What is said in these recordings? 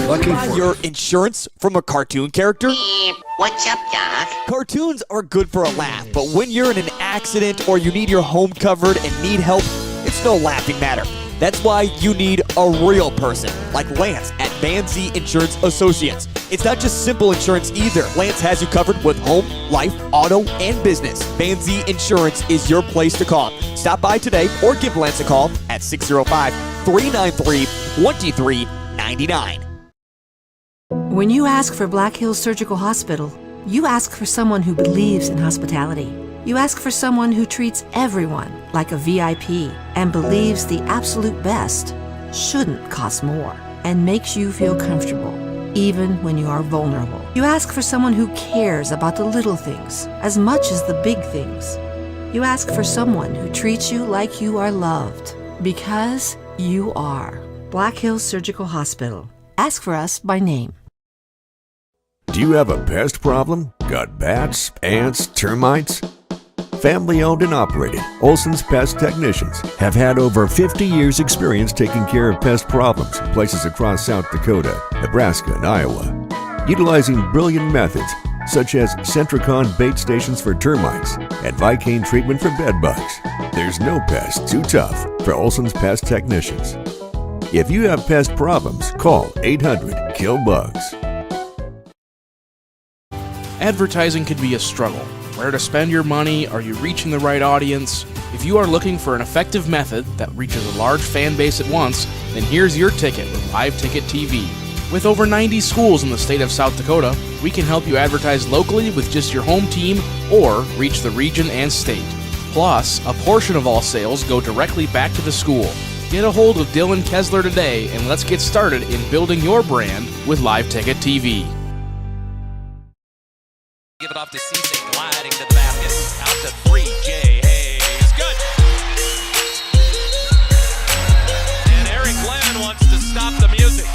Looking for your insurance from a cartoon character? What's up, Doc? Cartoons are good for a laugh, but when you're in an accident or you need your home covered and need help, it's no laughing matter. That's why you need a real person, like Lance at Van Z Insurance Associates. It's not just simple insurance either. Lance has you covered with home, life, auto, and business. Van Z Insurance is your place to call. Stop by today or give Lance a call at 605-393-2399. When you ask for Black Hills Surgical Hospital, you ask for someone who believes in hospitality. You ask for someone who treats everyone like a VIP and believes the absolute best shouldn't cost more and makes you feel comfortable, even when you are vulnerable. You ask for someone who cares about the little things as much as the big things. You ask for someone who treats you like you are loved, because you are. Black Hills Surgical Hospital. Ask for us by name. Do you have a pest problem? Got bats, ants, termites? Family owned and operated, Olson's Pest Technicians have had over 50 years experience taking care of pest problems in places across South Dakota, Nebraska, and Iowa. Utilizing brilliant methods such as Centricon bait stations for termites and Vicane treatment for bed bugs. There's no pest too tough for Olson's Pest Technicians. If you have pest problems, call 800-KILL-BUGS. Advertising can be a struggle. Where to spend your money? Are you reaching the right audience? If you are looking for an effective method that reaches a large fan base at once, then here's your ticket with Live Ticket TV. With over 90 schools in the state of South Dakota, we can help you advertise locally with just your home team or reach the region and state. Plus, a portion of all sales go directly back to the school. Get a hold of Dylan Kessler today and let's get started in building your brand with Live Ticket TV. Give it off to Cisse, gliding to the basket. Out to 3, Jay Hayes. Good. And Eric Glenn wants to stop the music.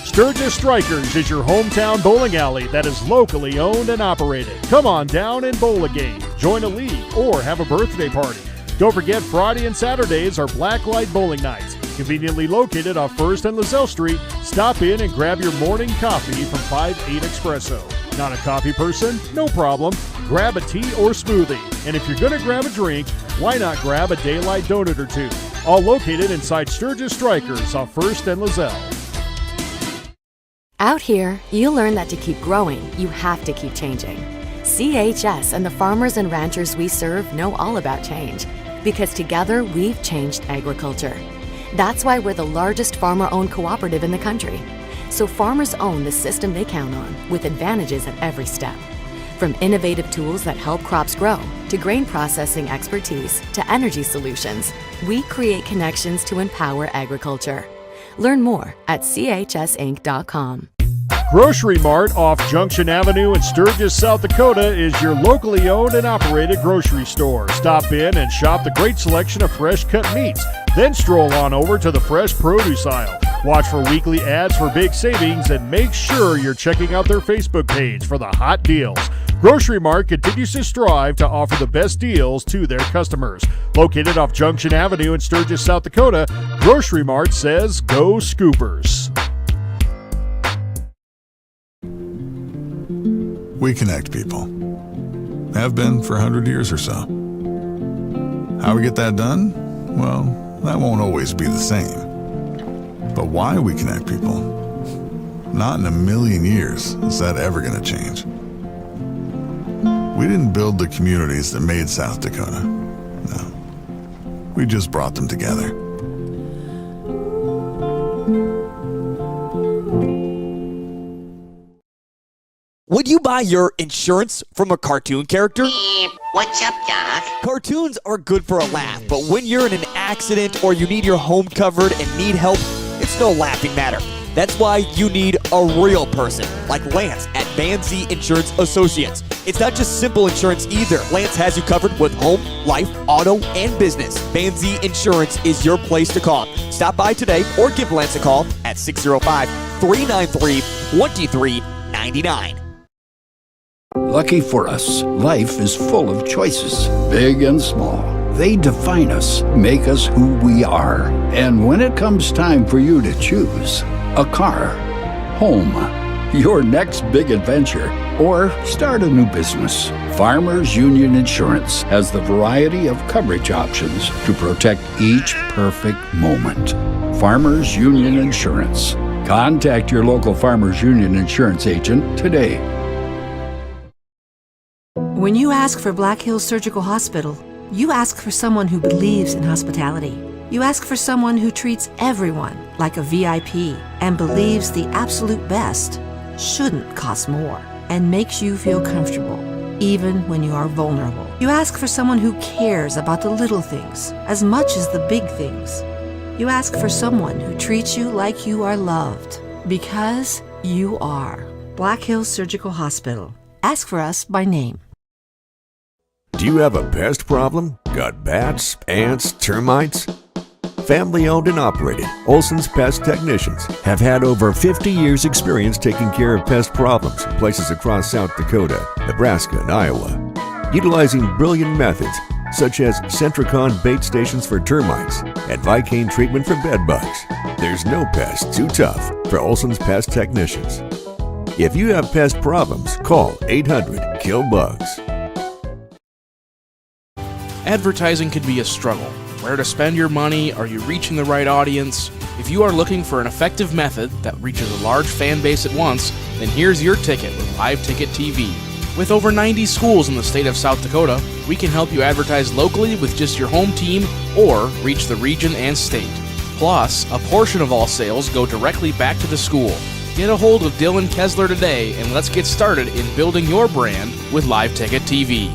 Sturgis Strikers is your hometown bowling alley that is locally owned and operated. Come on down and bowl a game, join a league, or have a birthday party. Don't forget Friday and Saturdays are Blacklight Bowling Nights. Conveniently located off 1st and LaSalle Street, stop in and grab your morning coffee from 5-8 Espresso. Not a coffee person? No problem. Grab a tea or smoothie. And if you're going to grab a drink, why not grab a Daylight Donut or two? All located inside Sturgis Strikers off 1st and LaSalle. Out here, you learn that to keep growing, you have to keep changing. CHS and the farmers and ranchers we serve know all about change, because together we've changed agriculture. That's why we're the largest farmer-owned cooperative in the country. So farmers own the system they count on, with advantages at every step. From innovative tools that help crops grow, to grain processing expertise, to energy solutions, we create connections to empower agriculture. Learn more at chsinc.com. Grocery Mart off Junction Avenue in Sturgis, South Dakota is your locally owned and operated grocery store. Stop in and shop the great selection of fresh cut meats. Then stroll on over to the fresh produce aisle. Watch for weekly ads for big savings and make sure you're checking out their Facebook page for the hot deals. Grocery Mart continues to strive to offer the best deals to their customers. Located off Junction Avenue in Sturgis, South Dakota, Grocery Mart says, go Scoopers. We connect people. Have been for 100 years or so. How we get that done? Well, that won't always be the same. But why we connect people? Not in a million years is that ever going to change. We didn't build the communities that made South Dakota. No. We just brought them together. Would you buy your insurance from a cartoon character? What's up, Doc? Cartoons are good for a laugh, but when you're in an accident or you need your home covered and need help, it's no laughing matter. That's why you need a real person, like Lance at Van Zee Insurance Associates. It's not just simple insurance either. Lance has you covered with home, life, auto, and business. Van Zee Insurance is your place to call. Stop by today or give Lance a call at 605-393-2399. Lucky for us, life is full of choices, big and small. They define us, make us who we are. And when it comes time for you to choose a car, home, your next big adventure, or start a new business, Farmers Union Insurance has the variety of coverage options to protect each perfect moment. Farmers Union Insurance. Contact your local Farmers Union Insurance agent today. When you ask for Black Hills Surgical Hospital, you ask for someone who believes in hospitality. You ask for someone who treats everyone like a VIP and believes the absolute best shouldn't cost more and makes you feel comfortable, even when you are vulnerable. You ask for someone who cares about the little things as much as the big things. You ask for someone who treats you like you are loved, because you are. Black Hills Surgical Hospital. Ask for us by name. Do you have a pest problem? Got bats, ants, termites? Family owned and operated, Olson's Pest Technicians have had over 50 years experience taking care of pest problems in places across South Dakota, Nebraska, and Iowa. Utilizing brilliant methods such as Centricon bait stations for termites and Vicane treatment for bed bugs. There's no pest too tough for Olson's Pest Technicians. If you have pest problems, call 800-KILL-BUGS. Advertising can be a struggle. Where to spend your money? Are you reaching the right audience? If you are looking for an effective method that reaches a large fan base at once, then here's your ticket with Live Ticket TV. With over 90 schools in the state of South Dakota, we can help you advertise locally with just your home team or reach the region and state. Plus, a portion of all sales go directly back to the school. Get a hold of Dylan Kessler today and let's get started in building your brand with Live Ticket TV.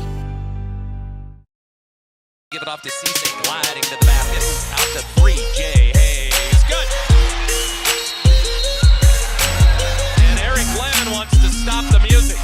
Give it off to Cisse, gliding to the basket. Out to 3J. Hayes. Good. And Eric Glenn wants to stop the music.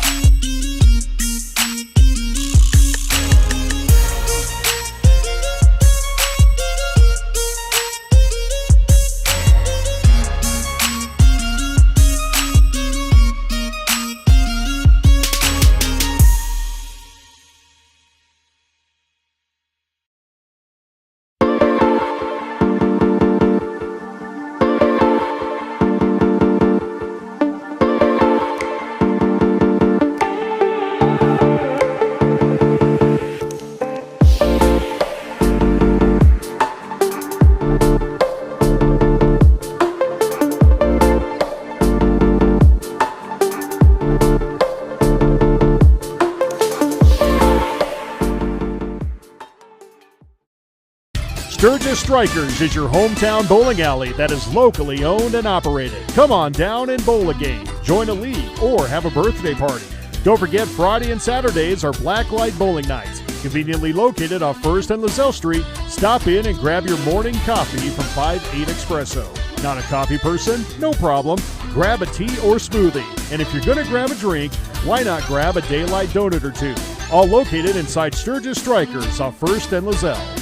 Sturgis Strikers is your hometown bowling alley that is locally owned and operated. Come on down and bowl a game, join a league, or have a birthday party. Don't forget Friday and Saturdays are Blacklight Bowling Nights. Conveniently located off 1st and LaSalle Street, stop in and grab your morning coffee from 5-8 Espresso. Not a coffee person? No problem. Grab a tea or smoothie. And if you're going to grab a drink, why not grab a Daylight donut or two? All located inside Sturgis Strikers off 1st and LaSalle.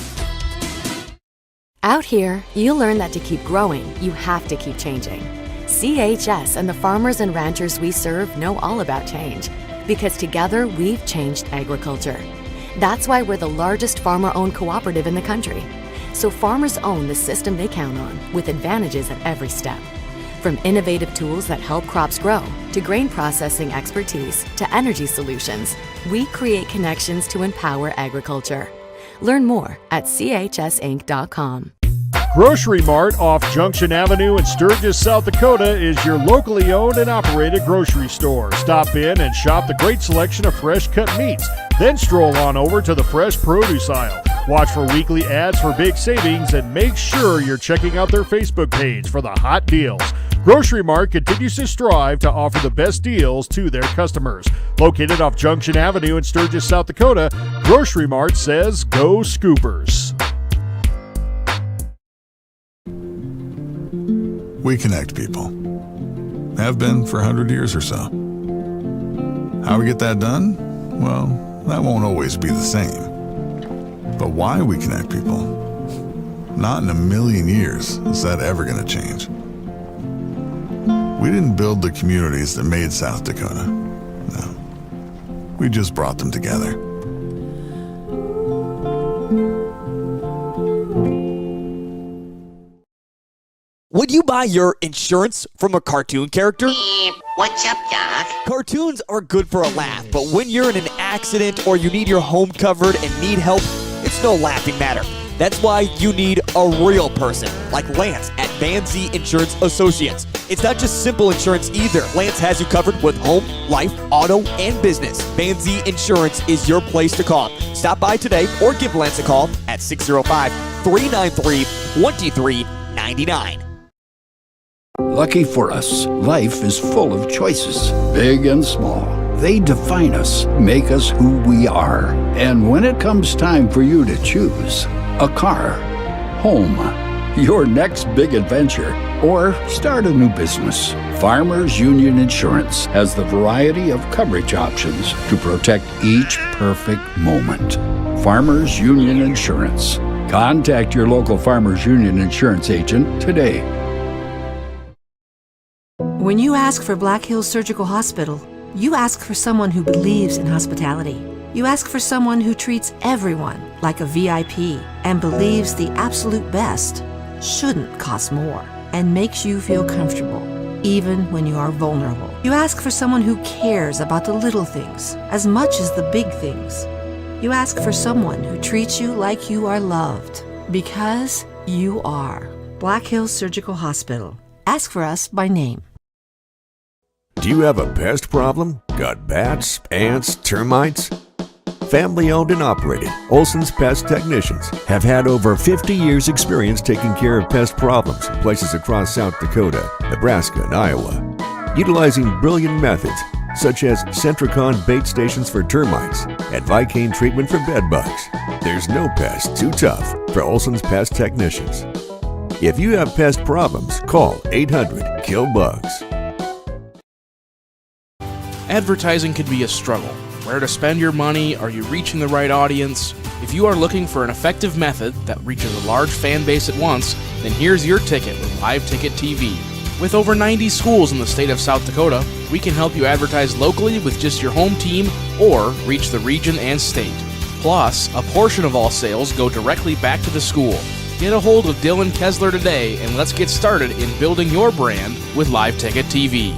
Out here, you learn that to keep growing, you have to keep changing. CHS and the farmers and ranchers we serve know all about change, because together we've changed agriculture. That's why we're the largest farmer-owned cooperative in the country. So farmers own the system they count on, with advantages at every step. From innovative tools that help crops grow, to grain processing expertise, to energy solutions, we create connections to empower agriculture. Learn more at chsinc.com. Grocery Mart off Junction Avenue in Sturgis, South Dakota is your locally owned and operated grocery store. Stop in and shop the great selection of fresh cut meats. Then stroll on over to the fresh produce aisle. Watch for weekly ads for big savings and make sure you're checking out their Facebook page for the hot deals. Grocery Mart continues to strive to offer the best deals to their customers. Located off Junction Avenue in Sturgis, South Dakota, Grocery Mart says go Scoopers. We connect people. Have been for 100 years or so. How we get that done? Well, that won't always be the same. But why we connect people? Not in a million years is that ever going to change. We didn't build the communities that made South Dakota. No. We just brought them together. Would you buy your insurance from a cartoon character? What's up, Doc? Cartoons are good for a laugh, but when you're in an accident or you need your home covered and need help, it's no laughing matter. That's why you need a real person, like Lance at Van Z Insurance Associates. It's not just simple insurance either. Lance has you covered with home, life, auto, and business. Van Z Insurance is your place to call. Stop by today or give Lance a call at 605-393-2399. Lucky for us, life is full of choices, big and small. They define us, make us who we are. And when it comes time for you to choose a car, home, your next big adventure, or start a new business, Farmers Union Insurance has the variety of coverage options to protect each perfect moment. Farmers Union Insurance. Contact your local Farmers Union Insurance agent today. When you ask for Black Hills Surgical Hospital, you ask for someone who believes in hospitality. You ask for someone who treats everyone like a VIP and believes the absolute best shouldn't cost more and makes you feel comfortable, even when you are vulnerable. You ask for someone who cares about the little things as much as the big things. You ask for someone who treats you like you are loved, because you are. Black Hills Surgical Hospital. Ask for us by name. Do you have a pest problem? Got bats, ants, termites? Family owned and operated, Olson's Pest Technicians have had over 50 years experience taking care of pest problems in places across South Dakota, Nebraska, and Iowa. Utilizing brilliant methods such as Centricon bait stations for termites and Vicane treatment for bed bugs. There's no pest too tough for Olson's Pest Technicians. If you have pest problems, call 800-KILL-BUGS. Advertising can be a struggle. Where to spend your money? Are you reaching the right audience? If you are looking for an effective method that reaches a large fan base at once, then here's your ticket with Live Ticket TV. With over 90 schools in the state of South Dakota, we can help you advertise locally with just your home team or reach the region and state. Plus, a portion of all sales go directly back to the school. Get a hold of Dylan Kessler today and let's get started in building your brand with Live Ticket TV.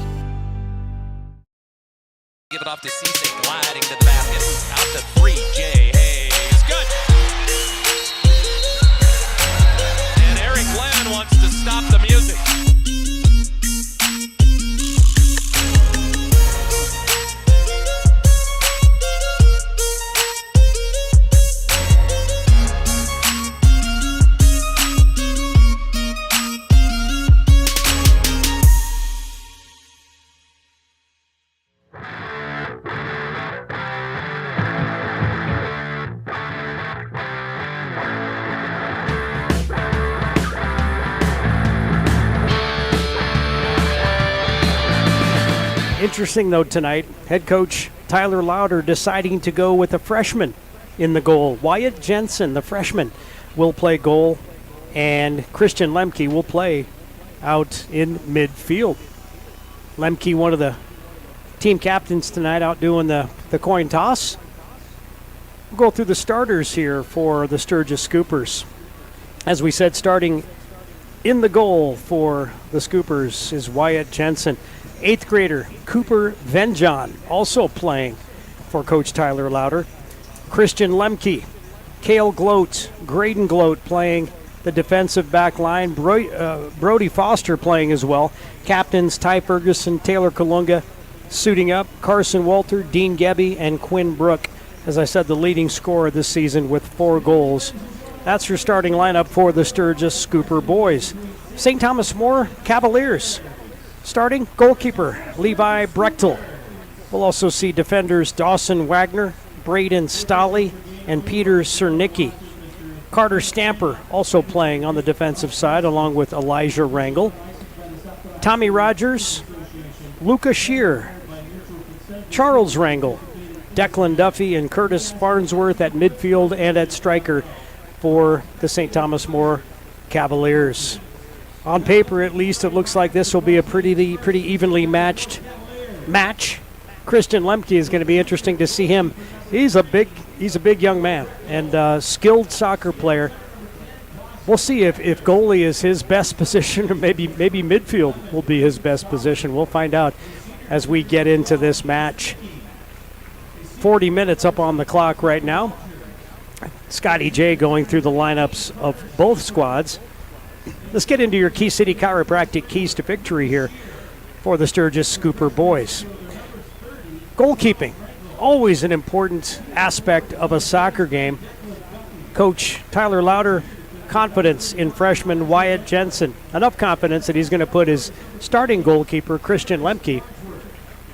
Give it off to Cisse, gliding to the basket. Out to 3, Jay Hayes. Good. And Eric Glenn wants to stop the music. Interesting, though, tonight, head coach Tyler Lauder deciding to go with a freshman in the goal. Wyatt Jensen, the freshman, will play goal, and Christian Lemke will play out in midfield. Lemke, one of the team captains tonight, out doing the coin toss. We'll go through the starters here for the Sturgis Scoopers. As we said, starting in the goal for the Scoopers is Wyatt Jensen. 8th grader Cooper Venjon also playing for Coach Tyler Lauder. Christian Lemke, Cale Gloat, Graydon Gloat playing the defensive back line. Brody Foster playing as well. Captains Ty Ferguson, Taylor Kalunga suiting up. Carson Walter, Dean Gebbe, and Quinn Brook As I said, the leading scorer this season with 4 goals. That's your starting lineup for the Sturgis Scooper boys. St. Thomas More Cavaliers. Starting goalkeeper Levi Brechtel. We'll also see defenders Dawson Wagner, Braden Stolley, and Peter Cernicki. Carter Stamper also playing on the defensive side along with Elijah Rangel. Tommy Rogers, Luca Shear, Charles Rangel, Declan Duffy, and Curtis Farnsworth at midfield and at striker for the St. Thomas More Cavaliers. On paper, at least, it looks like this will be a pretty evenly matched match. Christian Lemke is going to be interesting to see him. He's a big young man and a skilled soccer player. We'll see if goalie is his best position, or maybe midfield will be his best position. We'll find out as we get into this match. 40 minutes up on the clock right now. Scotty J going through the lineups of both squads. Let's get into your Key City Chiropractic keys to victory here for the Sturgis Scooper boys. Goalkeeping, always an important aspect of a soccer game. Coach Tyler Lauder, confidence in freshman Wyatt Jensen. Enough confidence that he's going to put his starting goalkeeper, Christian Lemke,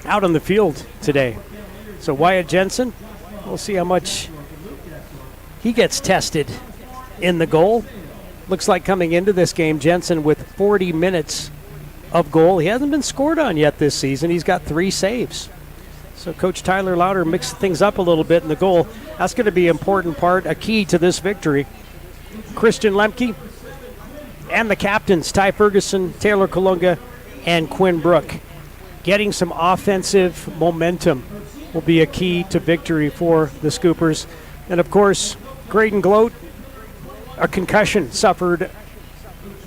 out on the field today. So Wyatt Jensen, we'll see how much he gets tested in the goal. Looks like coming into this game, Jensen with 40 minutes of goal. He hasn't been scored on yet this season. He's got 3 saves. So Coach Tyler Lauder mixed things up a little bit in the goal. That's going to be an important part, a key to this victory. Christian Lemke and the captains, Ty Ferguson, Taylor Kalunga, and Quinn Brook. Getting some offensive momentum will be a key to victory for the Scoopers. And, of course, Graydon Gloat, a concussion suffered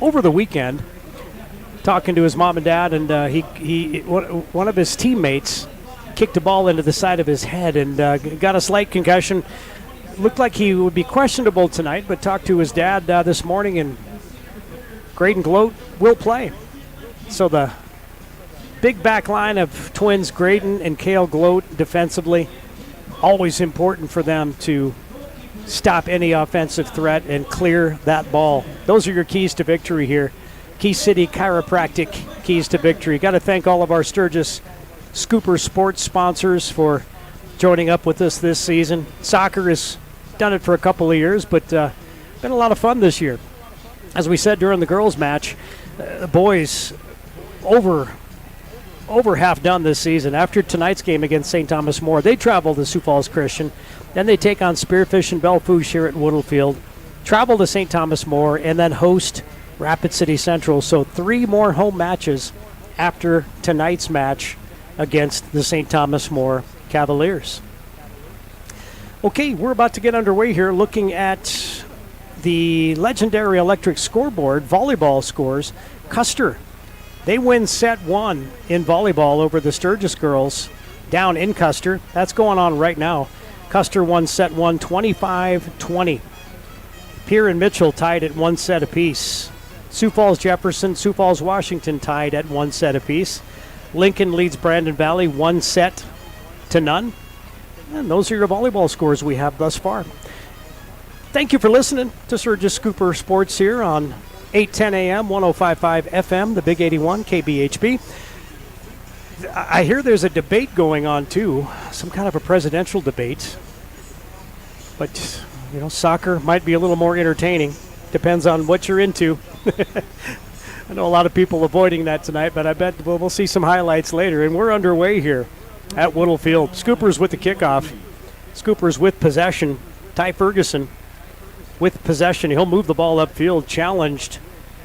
over the weekend. Talking to his mom and dad, and one of his teammates kicked a ball into the side of his head and got a slight concussion. Looked like he would be questionable tonight, but talked to his dad this morning, and Graydon Gloat will play. So the big back line of twins, Graydon and Cale Gloat defensively, always important for them to stop any offensive threat and clear that ball. Those are your keys to victory here. Key City Chiropractic keys to victory. Got to thank all of our Sturgis Scooper Sports sponsors for joining up with us this season. Soccer has done it for a couple of years, but been a lot of fun this year. As we said during the girls' match, the boys over half done this season. After tonight's game against St. Thomas More, they travel to Sioux Falls Christian. Then they take on Spearfish and Bellefouche here at Woodlefield, travel to St. Thomas More, and then host Rapid City Central. So 3 more home matches after tonight's match against the St. Thomas More Cavaliers. Okay, we're about to get underway here looking at the legendary electric scoreboard, volleyball scores. Custer, they win set 1 in volleyball over the Sturgis girls down in Custer. That's going on right now. Custer won set 1 25-20. Pierre and Mitchell tied at 1 set apiece. Sioux Falls Jefferson, Sioux Falls Washington tied at 1 set apiece. Lincoln leads Brandon Valley 1 set to none. And those are your volleyball scores we have thus far. Thank you for listening to Sturgis Scooper Sports here on 810 AM, 105.5 FM, the Big 81, KBHB. I hear there's a debate going on, too, some kind of a presidential debate. But, soccer might be a little more entertaining. Depends on what you're into. I know a lot of people avoiding that tonight, but I bet we'll see some highlights later. And we're underway here at Woodlefield. Scoopers with the kickoff. Scoopers with possession. Ty Ferguson with possession. He'll move the ball upfield, challenged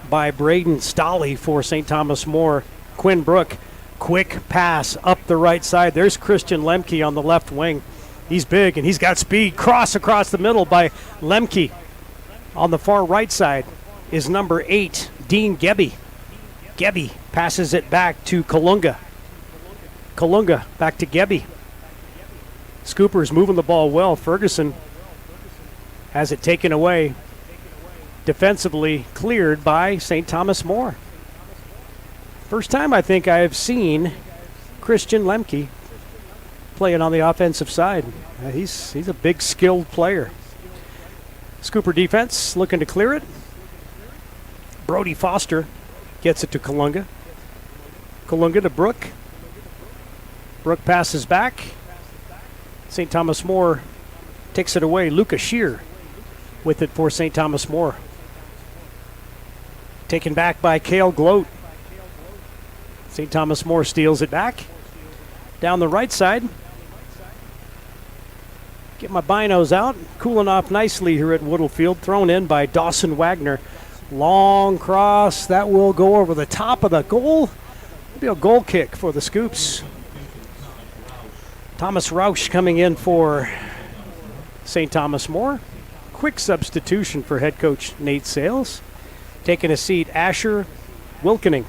by Braden Stolley for St. Thomas More. Quinn Brook, quick pass up the right side. There's Christian Lemke on the left wing. He's big and he's got speed. Cross across the middle by Lemke. On the far right side is number 8, Dean Gebby. Gebby passes it back to Kalunga. Kalunga back to Gebby. Scoopers moving the ball well. Ferguson has it taken away. Defensively cleared by St. Thomas More. First time I think I've seen Christian Lemke playing on the offensive side. He's a big, skilled player. Scooper defense looking to clear it. Brody Foster gets it to Kalunga. Kalunga to Brook. Brook passes back. St. Thomas More takes it away. Luca Shear with it for St. Thomas More. Taken back by Cale Gloat. St. Thomas More steals it back. Down the right side. Get my binos out. Cooling off nicely here at Woodlefield. Thrown in by Dawson Wagner. Long cross. That will go over the top of the goal. It'll be a goal kick for the Scoops. Thomas Rausch coming in for St. Thomas More. Quick substitution for head coach Nate Sales. Taking a seat, Asher Wilkening.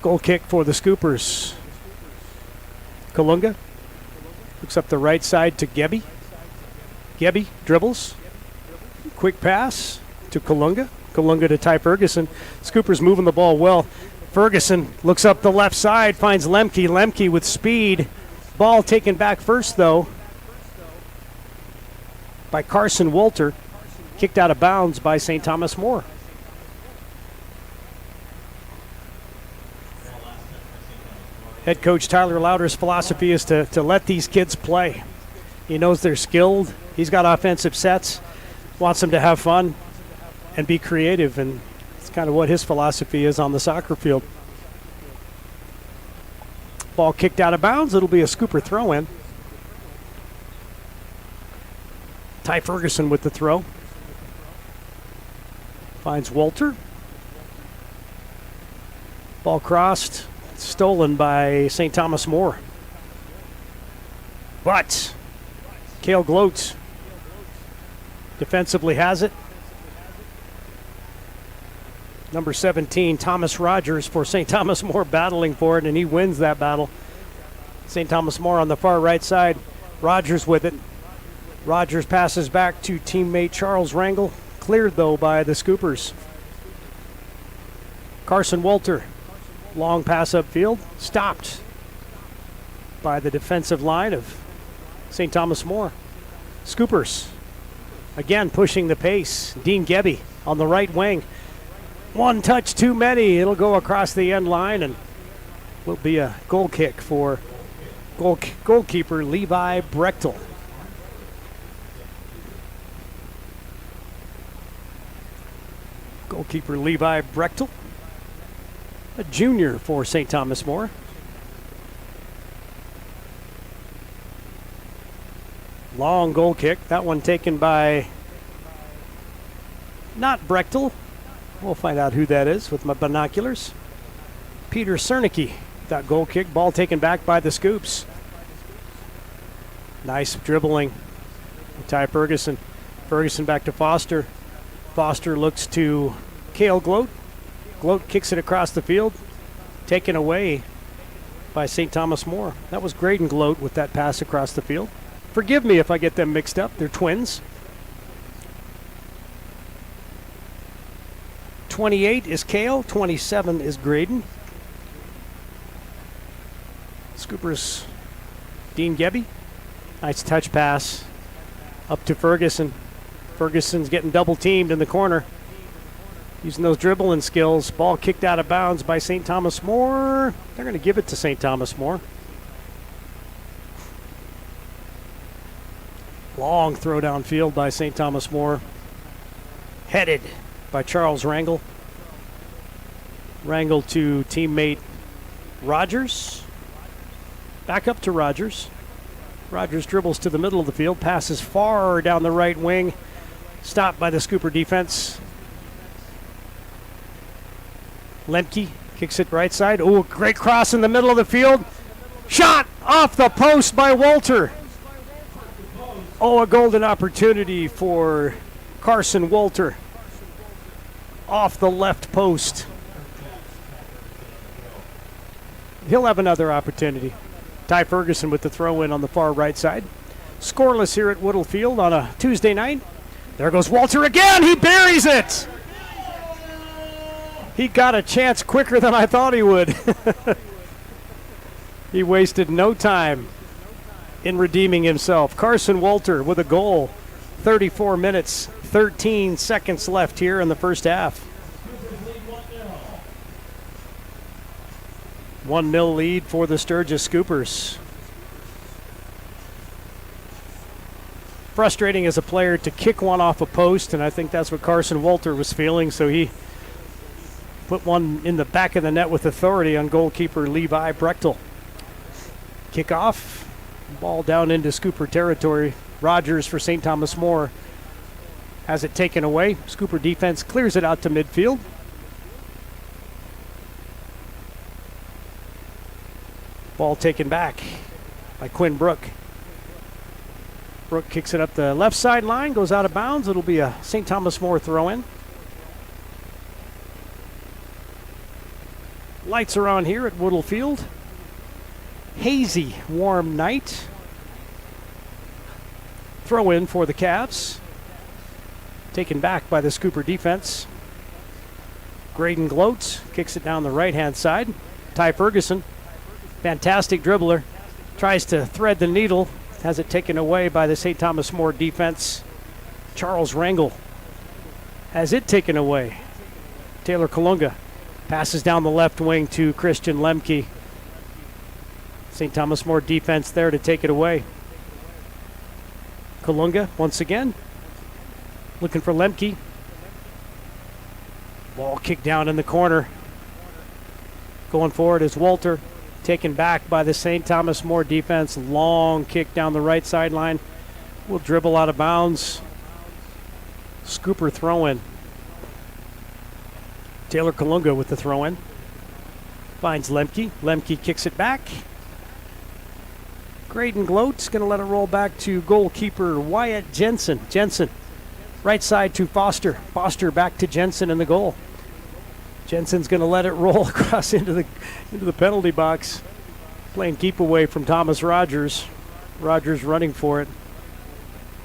Goal kick for the Scoopers. Kalunga looks up the right side to Gebby. Gebby dribbles. Quick pass to Kalunga. Kalunga to Ty Ferguson. Scoopers moving the ball well. Ferguson looks up the left side, finds Lemke. Lemke with speed. Ball taken back first, though, by Carson Wolter. Kicked out of bounds by St. Thomas More. Head coach Tyler Lauder's philosophy is to let these kids play. He knows they're skilled. He's got offensive sets, wants them to have fun and be creative, and it's kind of what his philosophy is on the soccer field. Ball kicked out of bounds. It'll be a Scooper throw-in. Ty Ferguson with the throw. Finds Wolter. Ball crossed. Stolen by St. Thomas More. But Cale Gloat defensively has it. Number 17, Thomas Rogers for St. Thomas More battling for it, and he wins that battle. St. Thomas More on the far right side. Rogers with it. Rogers passes back to teammate Charles Rangel. Cleared, though, by the Scoopers. Carson Wolter. Long pass upfield. Stopped by the defensive line of St. Thomas More. Scoopers. Again, pushing the pace. Dean Gebby on the right wing. One touch too many. It'll go across the end line and will be a goal kick for goalkeeper Levi Brechtel. Goalkeeper Levi Brechtel, a junior for St. Thomas More. Long goal kick. That one taken by not Brechtel. We'll find out who that is with my binoculars. Peter Cernicki. That goal kick. Ball taken back by the Scoops. Nice dribbling. Ty Ferguson. Ferguson back to Foster. Foster looks to Cale Gloat. Gloat kicks it across the field. Taken away by St. Thomas More. That was Graydon Gloat with that pass across the field. Forgive me if I get them mixed up. They're twins. 28 is Cale. 27 is Graydon. Scoopers, Dean Gebby. Nice touch pass up to Ferguson. Ferguson's getting double teamed in the corner. Using those dribbling skills. Ball kicked out of bounds by St. Thomas More. They're going to give it to St. Thomas More. Long throw downfield by St. Thomas More. Headed by Charles Rangel. Rangel to teammate Rogers. Back up to Rogers. Rogers dribbles to the middle of the field. Passes far down the right wing. Stopped by the Scooper defense. Lemke kicks it right side. Oh, great cross in the middle of the field. Shot off the post by Wolter. Oh, a golden opportunity for Carson Wolter. Off the left post. He'll have another opportunity. Ty Ferguson with the throw-in on the far right side. Scoreless here at Woodlefield on a Tuesday night. There goes Wolter again. He buries it. He got a chance quicker than I thought he would. He wasted no time in redeeming himself. Carson Walter with a goal. 34 minutes, 13 seconds left here in the first half. 1-0 lead for the Sturgis Scoopers. Frustrating as a player to kick one off a post, and I think that's what Carson Walter was feeling, so he put one in the back of the net with authority on goalkeeper Levi Brechtel. Kickoff, ball down into Scooper territory. Rogers for St. Thomas More has it taken away. Scooper defense clears it out to midfield. Ball taken back by Quinn Brook. Brook kicks it up the left sideline, goes out of bounds. It'll be a St. Thomas More throw-in. Lights are on here at Woodle Field. Hazy, warm night. Throw in for the Cavs. Taken back by the Scooper defense. Graydon Gloat kicks it down the right-hand side. Ty Ferguson, fantastic dribbler, tries to thread the needle. Has it taken away by the St. Thomas More defense. Charles Rangel has it taken away. Taylor Kalunga passes down the left wing to Christian Lemke. St. Thomas More defense there to take it away. Kalunga once again looking for Lemke. Ball kicked down in the corner. Going forward is Walter. Taken back by the St. Thomas More defense. Long kick down the right sideline. Will dribble out of bounds. Scooper throw-in. Taylor Kalunga with the throw-in. Finds Lemke. Lemke kicks it back. Graydon Gloat's going to let it roll back to goalkeeper Wyatt Jensen. Jensen, right side to Foster. Foster back to Jensen in the goal. Jensen's going to let it roll across into the penalty box. Playing keep away from Thomas Rogers. Rogers running for it.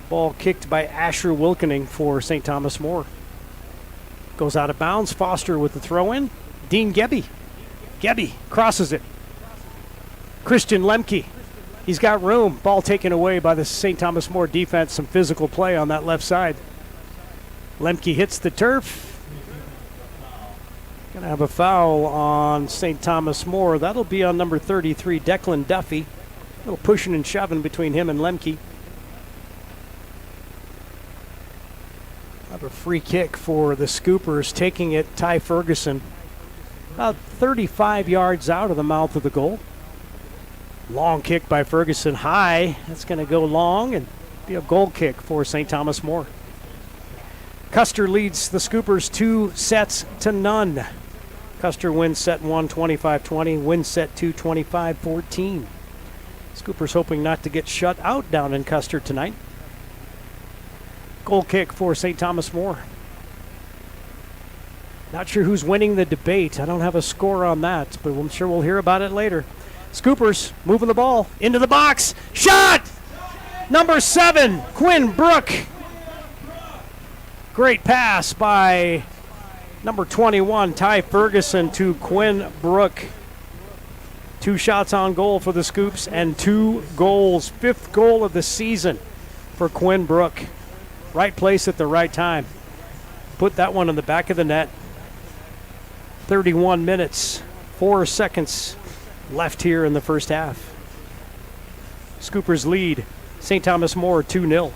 Ball kicked by Asher Wilkening for St. Thomas More. Goes out of bounds. Foster with the throw-in. Dean Gebby. Gebby crosses it. Christian Lemke. He's got room. Ball taken away by the St. Thomas More defense. Some physical play on that left side. Lemke hits the turf. Going to have a foul on St. Thomas More. That'll be on number 33, Declan Duffy. A little pushing and shoving between him and Lemke. Have a free kick for the Scoopers, taking it Ty Ferguson. About 35 yards out of the mouth of the goal. Long kick by Ferguson, high. That's going to go long and be a goal kick for St. Thomas More. Custer leads the Scoopers 2-0. Custer wins set 1, 25-20. Wins set 2, 25-14. Scoopers hoping not to get shut out down in Custer tonight. Goal kick for St. Thomas More. Not sure who's winning the debate. I don't have a score on that, but I'm sure we'll hear about it later. Scoopers moving the ball into the box. Shot! Number 7, Quinn Brook. Great pass by number 21, Ty Ferguson to Quinn Brook. 2 shots on goal for the Scoops and 2 goals. 5th goal of the season for Quinn Brook. Right place at the right time. Put that one in the back of the net. 31 minutes, 4 seconds left here in the first half. Scoopers lead St. Thomas More 2-0.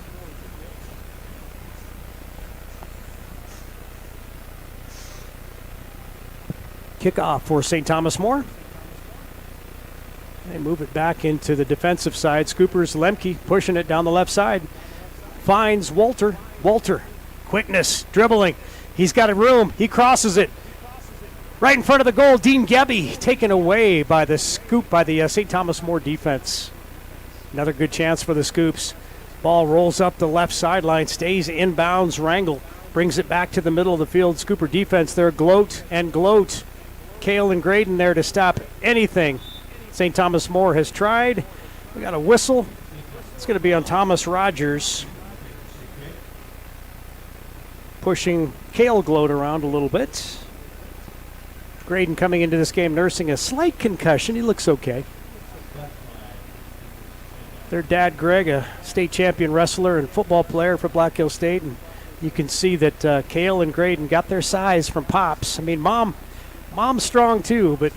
Kickoff for St. Thomas More. They move it back into the defensive side. Scoopers, Lemke pushing it down the left side. Finds Walter. Walter, quickness, dribbling. He's got a room. He crosses it. Right in front of the goal, Dean Gebby taken away by the Scoop, by the St. Thomas More defense. Another good chance for the Scoops. Ball rolls up the left sideline, stays inbounds. Rangel brings it back to the middle of the field. Scooper defense there, Gloat and Gloat. Kale and Graydon there to stop anything St. Thomas More has tried. We got a whistle. It's going to be on Thomas Rogers. Pushing Kale Gloat around a little bit. Graydon coming into this game nursing a slight concussion. He looks okay. Their dad, Greg, a state champion wrestler and football player for Black Hill State, and you can see that Kale and Graydon got their size from Pops. I mean, Mom's strong too, but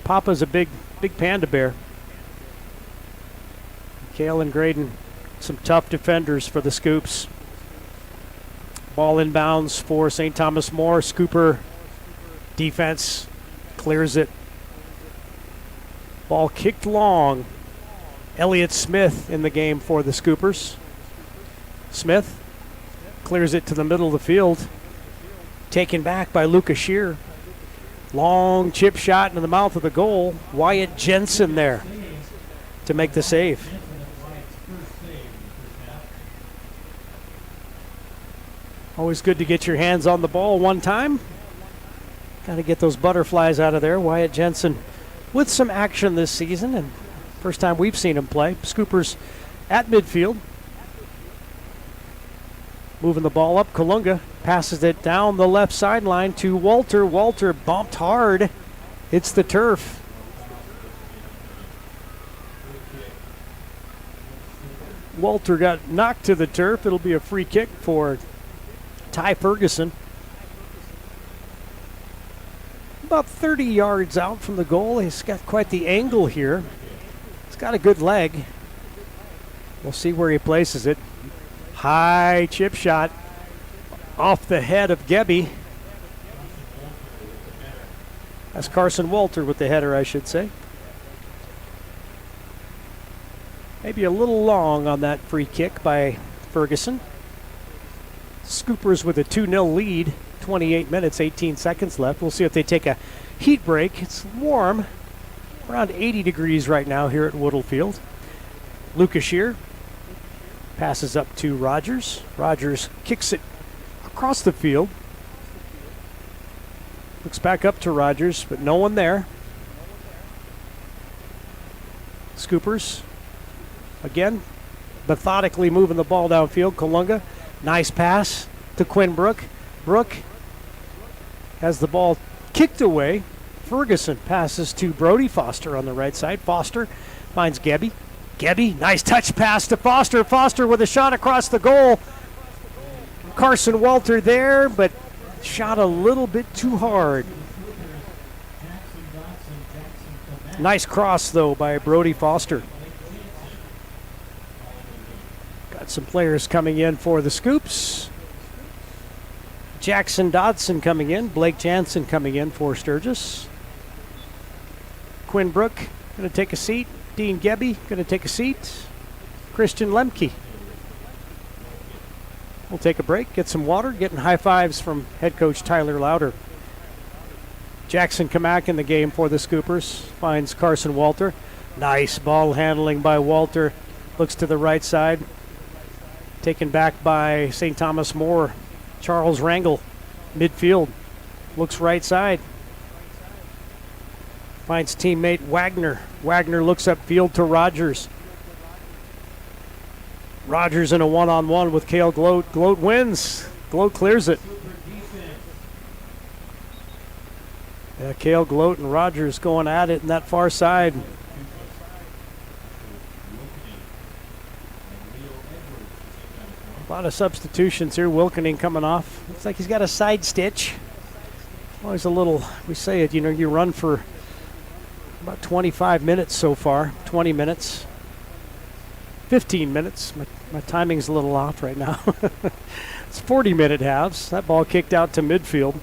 Papa's a big panda bear. Kale and Graydon, some tough defenders for the Scoops. Ball inbounds for St. Thomas More. Scooper defense clears it. Ball kicked long. Elliott Smith in the game for the Scoopers. Smith clears it to the middle of the field. Taken back by Lucas Shear. Long chip shot into the mouth of the goal. Wyatt Jensen there to make the save. Always good to get your hands on the ball one time. Got to get those butterflies out of there. Wyatt Jensen with some action this season, and first time we've seen him play. Scoopers at midfield. Moving the ball up. Kalunga passes it down the left sideline to Walter. Walter bumped hard. Hits the turf. Walter got knocked to the turf. It'll be a free kick for Ty Ferguson. About 30 yards out from the goal. He's got quite the angle here. He's got a good leg. We'll see where he places it. High chip shot off the head of Gebby. That's Carson Walter with the header, I should say. Maybe a little long on that free kick by Ferguson. Scoopers with a 2-0 lead. 28 minutes, 18 seconds left. We'll see if they take a heat break. It's warm. Around 80 degrees right now here at Woodle Field. Lucas Shear passes up to Rogers. Rogers kicks it across the field. Looks back up to Rogers, but no one there. Scoopers, again, methodically moving the ball downfield. Kalunga, nice pass to Quinn Brook. Brook has the ball kicked away. Ferguson passes to Brody Foster on the right side. Foster finds Gebby. Gebby, nice touch pass to Foster. Foster with a shot across the goal. Carson Walter there, but shot a little bit too hard. Nice cross, though, by Brody Foster. Got some players coming in for the Scoops. Jackson Dodson coming in. Blake Jansen coming in for Sturgis. Quinn Brook going to take a seat. Dean Gebby going to take a seat. Christian Lemke. We'll take a break, get some water, getting high fives from head coach Tyler Lauder. Jackson Kamak in the game for the Scoopers. Finds Carson Walter. Nice ball handling by Walter. Looks to the right side. Taken back by St. Thomas More. Charles Rangel, midfield. Looks right side. Finds teammate Wagner. Wagner looks upfield to Rogers. Rogers in a one-on-one with Cale Gloat. Gloat wins. Gloat clears it. Yeah, Cale Gloat and Rogers going at it in that far side. A lot of substitutions here. Wilkening coming off. Looks like he's got a side stitch. Always a little, we say it, you run for about 25 minutes so far. 20 minutes. 15 minutes. My timing's a little off right now. It's 40-minute halves. That ball kicked out to midfield.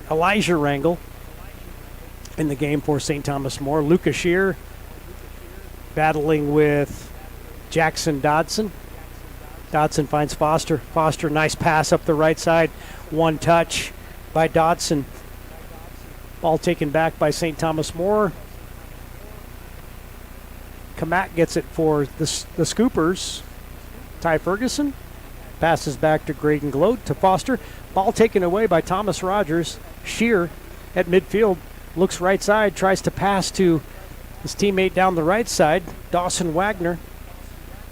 Elijah Rangel in the game for St. Thomas More. Lucas Shear battling with Jackson Dodson. Dodson finds Foster. Foster, nice pass up the right side. One touch by Dodson. Ball taken back by St. Thomas More. Kamak gets it for the Scoopers. Ty Ferguson passes back to Graydon Gloat to Foster. Ball taken away by Thomas Rogers. Shear at midfield. Looks right side. Tries to pass to his teammate down the right side. Dawson Wagner.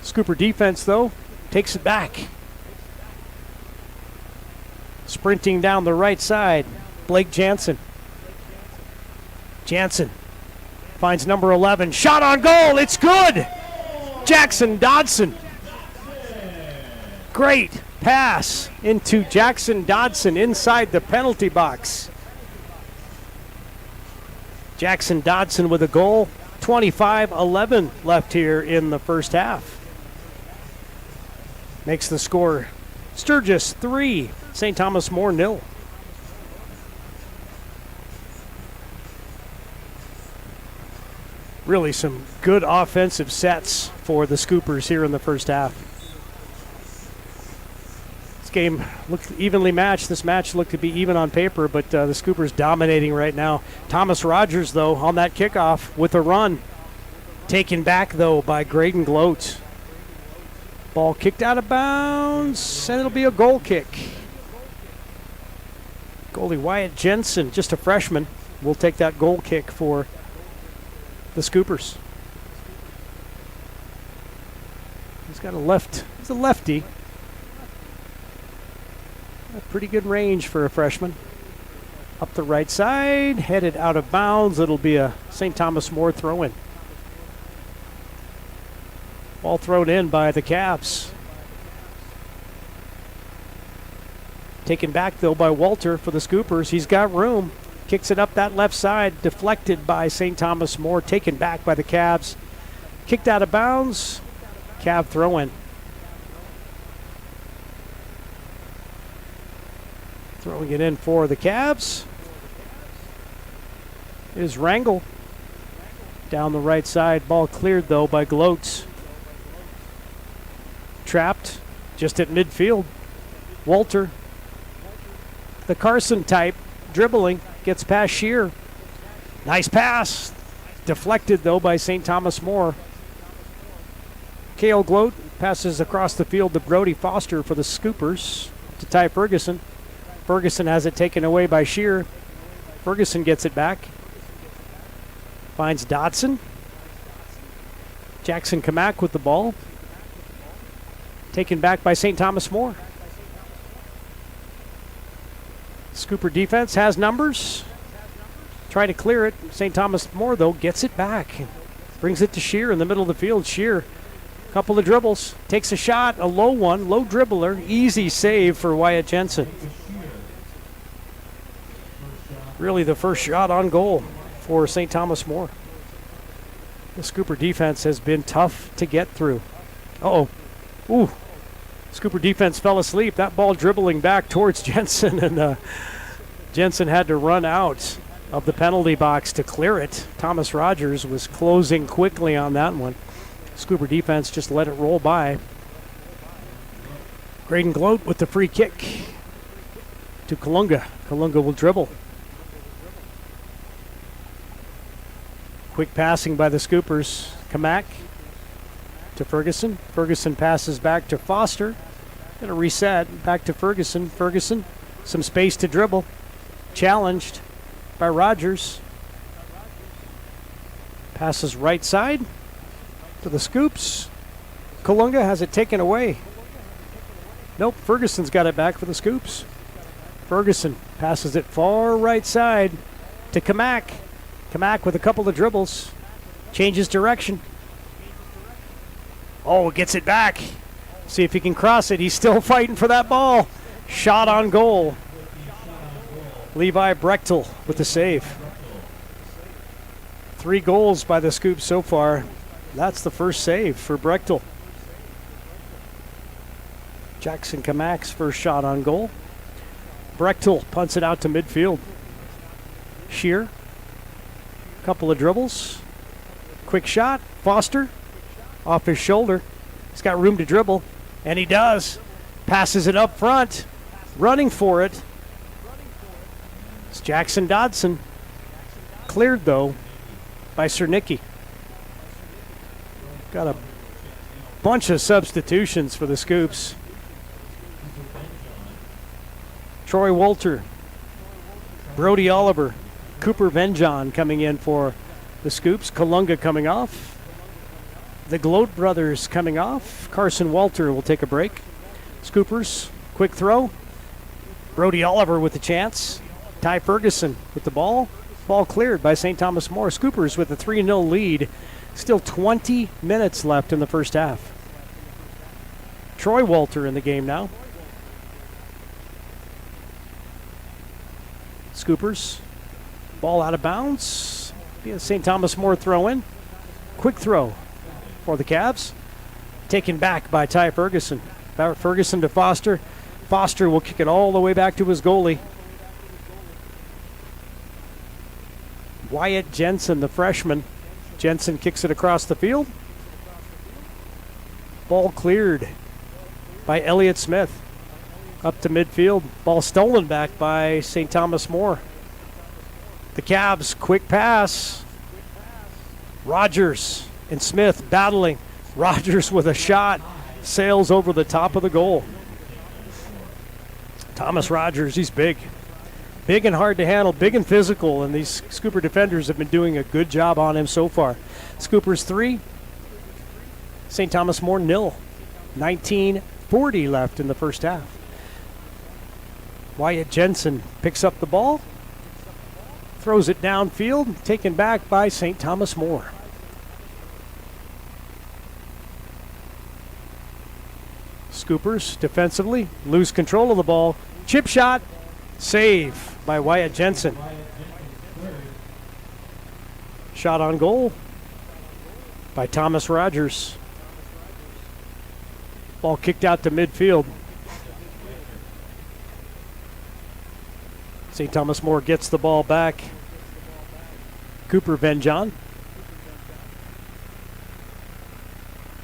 Scooper defense, though, takes it back. Sprinting down the right side, Blake Jansen. Jansen finds number 11. Shot on goal. It's good. Jackson Dodson. Great pass into Jackson Dodson inside the penalty box. Jackson Dodson with a goal. 25-11 left here in the first half. Makes the score Sturgis 3, St. Thomas More 0. Really some good offensive sets for the Scoopers here in the first half. This game looked evenly matched. This match looked to be even on paper, but the Scoopers dominating right now. Thomas Rogers, though, on that kickoff with a run. Taken back, though, by Graydon Gloat. Ball kicked out of bounds, and it'll be a goal kick. Goalie Wyatt Jensen, just a freshman, will take that goal kick for the Scoopers. He's a lefty. A pretty good range for a freshman. Up the right side, headed out of bounds. It'll be a St. Thomas More throw-in. Ball thrown in by the Cavs. Taken back, though, by Walter for the Scoopers. He's got room. Kicks it up that left side. Deflected by St. Thomas More. Taken back by the Cavs. Kicked out of bounds. Cav throw-in. Throwing it in for the Cavs is Rangel. Down the right side. Ball cleared, though, by Gloats. Trapped just at midfield. Walter, the Carson type, dribbling, gets past Shear. Nice pass. Deflected, though, by St. Thomas More. Cale Gloat passes across the field to Brody Foster for the Scoopers to Ty Ferguson. Ferguson has it taken away by Shear. Ferguson gets it back. Finds Dodson. Jackson Kamak with the ball. Taken back by St. Thomas More. Scooper defense has numbers. Try to clear it. St. Thomas More, though, gets it back. Brings it to Shear in the middle of the field. Shear, couple of dribbles. Takes a shot, a low one, low dribbler. Easy save for Wyatt Jensen. Really the first shot on goal for St. Thomas More. The Scooper defense has been tough to get through. Uh-oh. Ooh. Scooper defense fell asleep. That ball dribbling back towards Jensen, and Jensen had to run out of the penalty box to clear it. Thomas Rogers was closing quickly on that one. Scooper defense just let it roll by. Graydon Gloat with the free kick to Kalunga. Kalunga will dribble. Quick passing by the Scoopers. Kamak to Ferguson. Ferguson passes back to Foster. Gonna reset. Back to Ferguson. Ferguson, some space to dribble. Challenged by Rogers. Passes right side to the Scoops. Kalunga has it taken away. Nope, Ferguson's got it back for the Scoops. Ferguson passes it far right side to Kamak. Kamak with a couple of dribbles. Changes direction. Oh, gets it back. See if he can cross it. He's still fighting for that ball. Shot on goal. Levi Brechtel with the save. 3 goals by the Scoops so far. That's the first save for Brechtel. Jackson Kamak's first shot on goal. Brechtel punts it out to midfield. Shear. Couple of dribbles. Quick shot. Foster. Off his shoulder. He's got room to dribble. And he does. Passes it up front. Running for it. It's Jackson Dodson. Cleared, though, by Cernicki. Got a bunch of substitutions for the Scoops. Troy Walter. Brody Oliver. Cooper Venjon coming in for the Scoops. Kalunga coming off. The Gloat brothers coming off. Carson Walter will take a break. Scoopers, quick throw. Brody Oliver with the chance. Ty Ferguson with the ball. Ball cleared by St. Thomas More. Scoopers with a 3-0 lead Still 20 minutes left in the first half. Troy Walter in the game now. Scoopers. Ball out of bounds. Be a St. Thomas More throw in. Quick throw for the Cavs. Taken back by Ty Ferguson. Ferguson to Foster. Foster will kick it all the way back to his goalie. Wyatt Jensen, the freshman. Jensen kicks it across the field. Ball cleared by Elliott Smith. Up to midfield. Ball stolen back by St. Thomas More. The Cavs, quick pass. Rogers and Smith battling. Rogers with a shot. Sails over the top of the goal. Thomas Rogers, he's big. Big and hard to handle, big and physical, and these Scooper defenders have been doing a good job on him so far. Scoopers 3, St. Thomas More 0. 19:40 left in the first half. Wyatt Jensen picks up the ball, throws it downfield, taken back by St. Thomas More. Scoopers defensively lose control of the ball. Chip shot, save by Wyatt Jensen. Shot on goal by Thomas Rogers. Ball kicked out to midfield. St. Thomas More gets the ball back. Cooper Venjon.